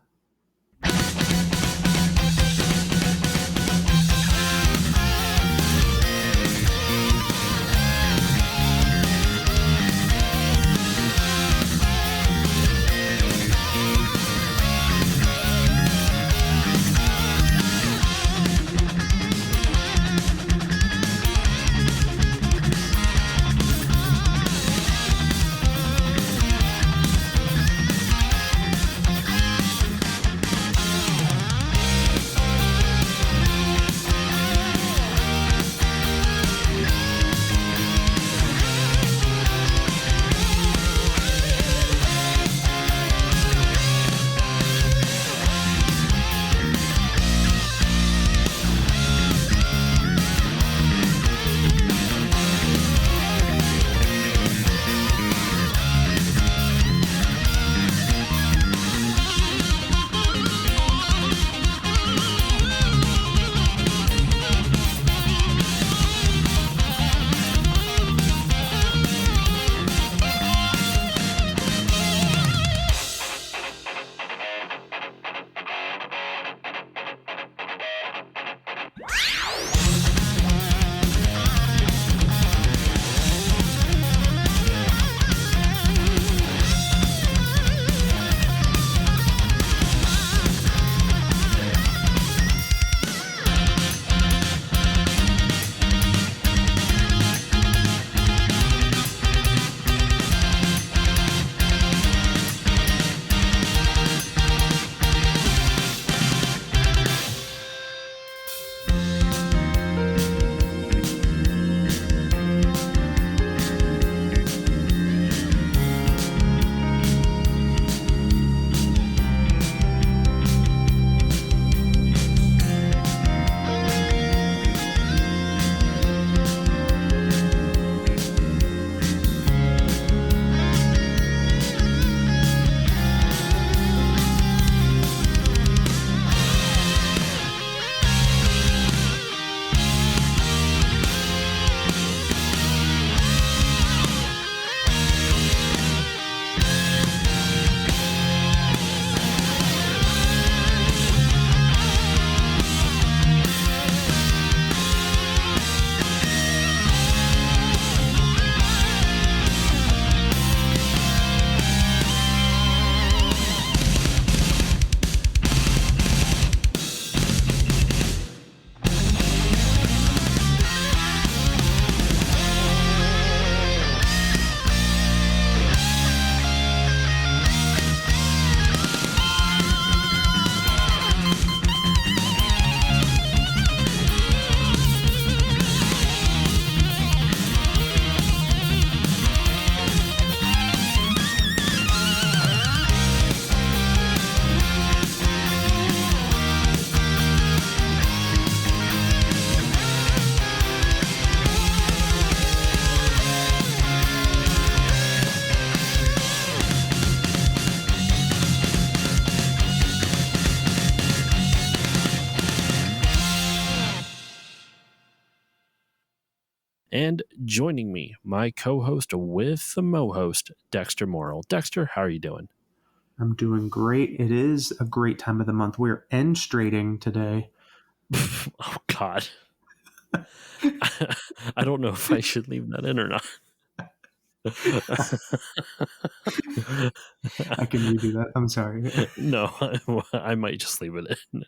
And joining me, my co host with the Mo host, Dexter Morrill. Dexter, how are you doing? I'm doing great. It is a great time of the month. We're end straightening today. Oh, God. I don't know if I should leave that in or not. I can redo that. I'm sorry. No, I might just leave it in.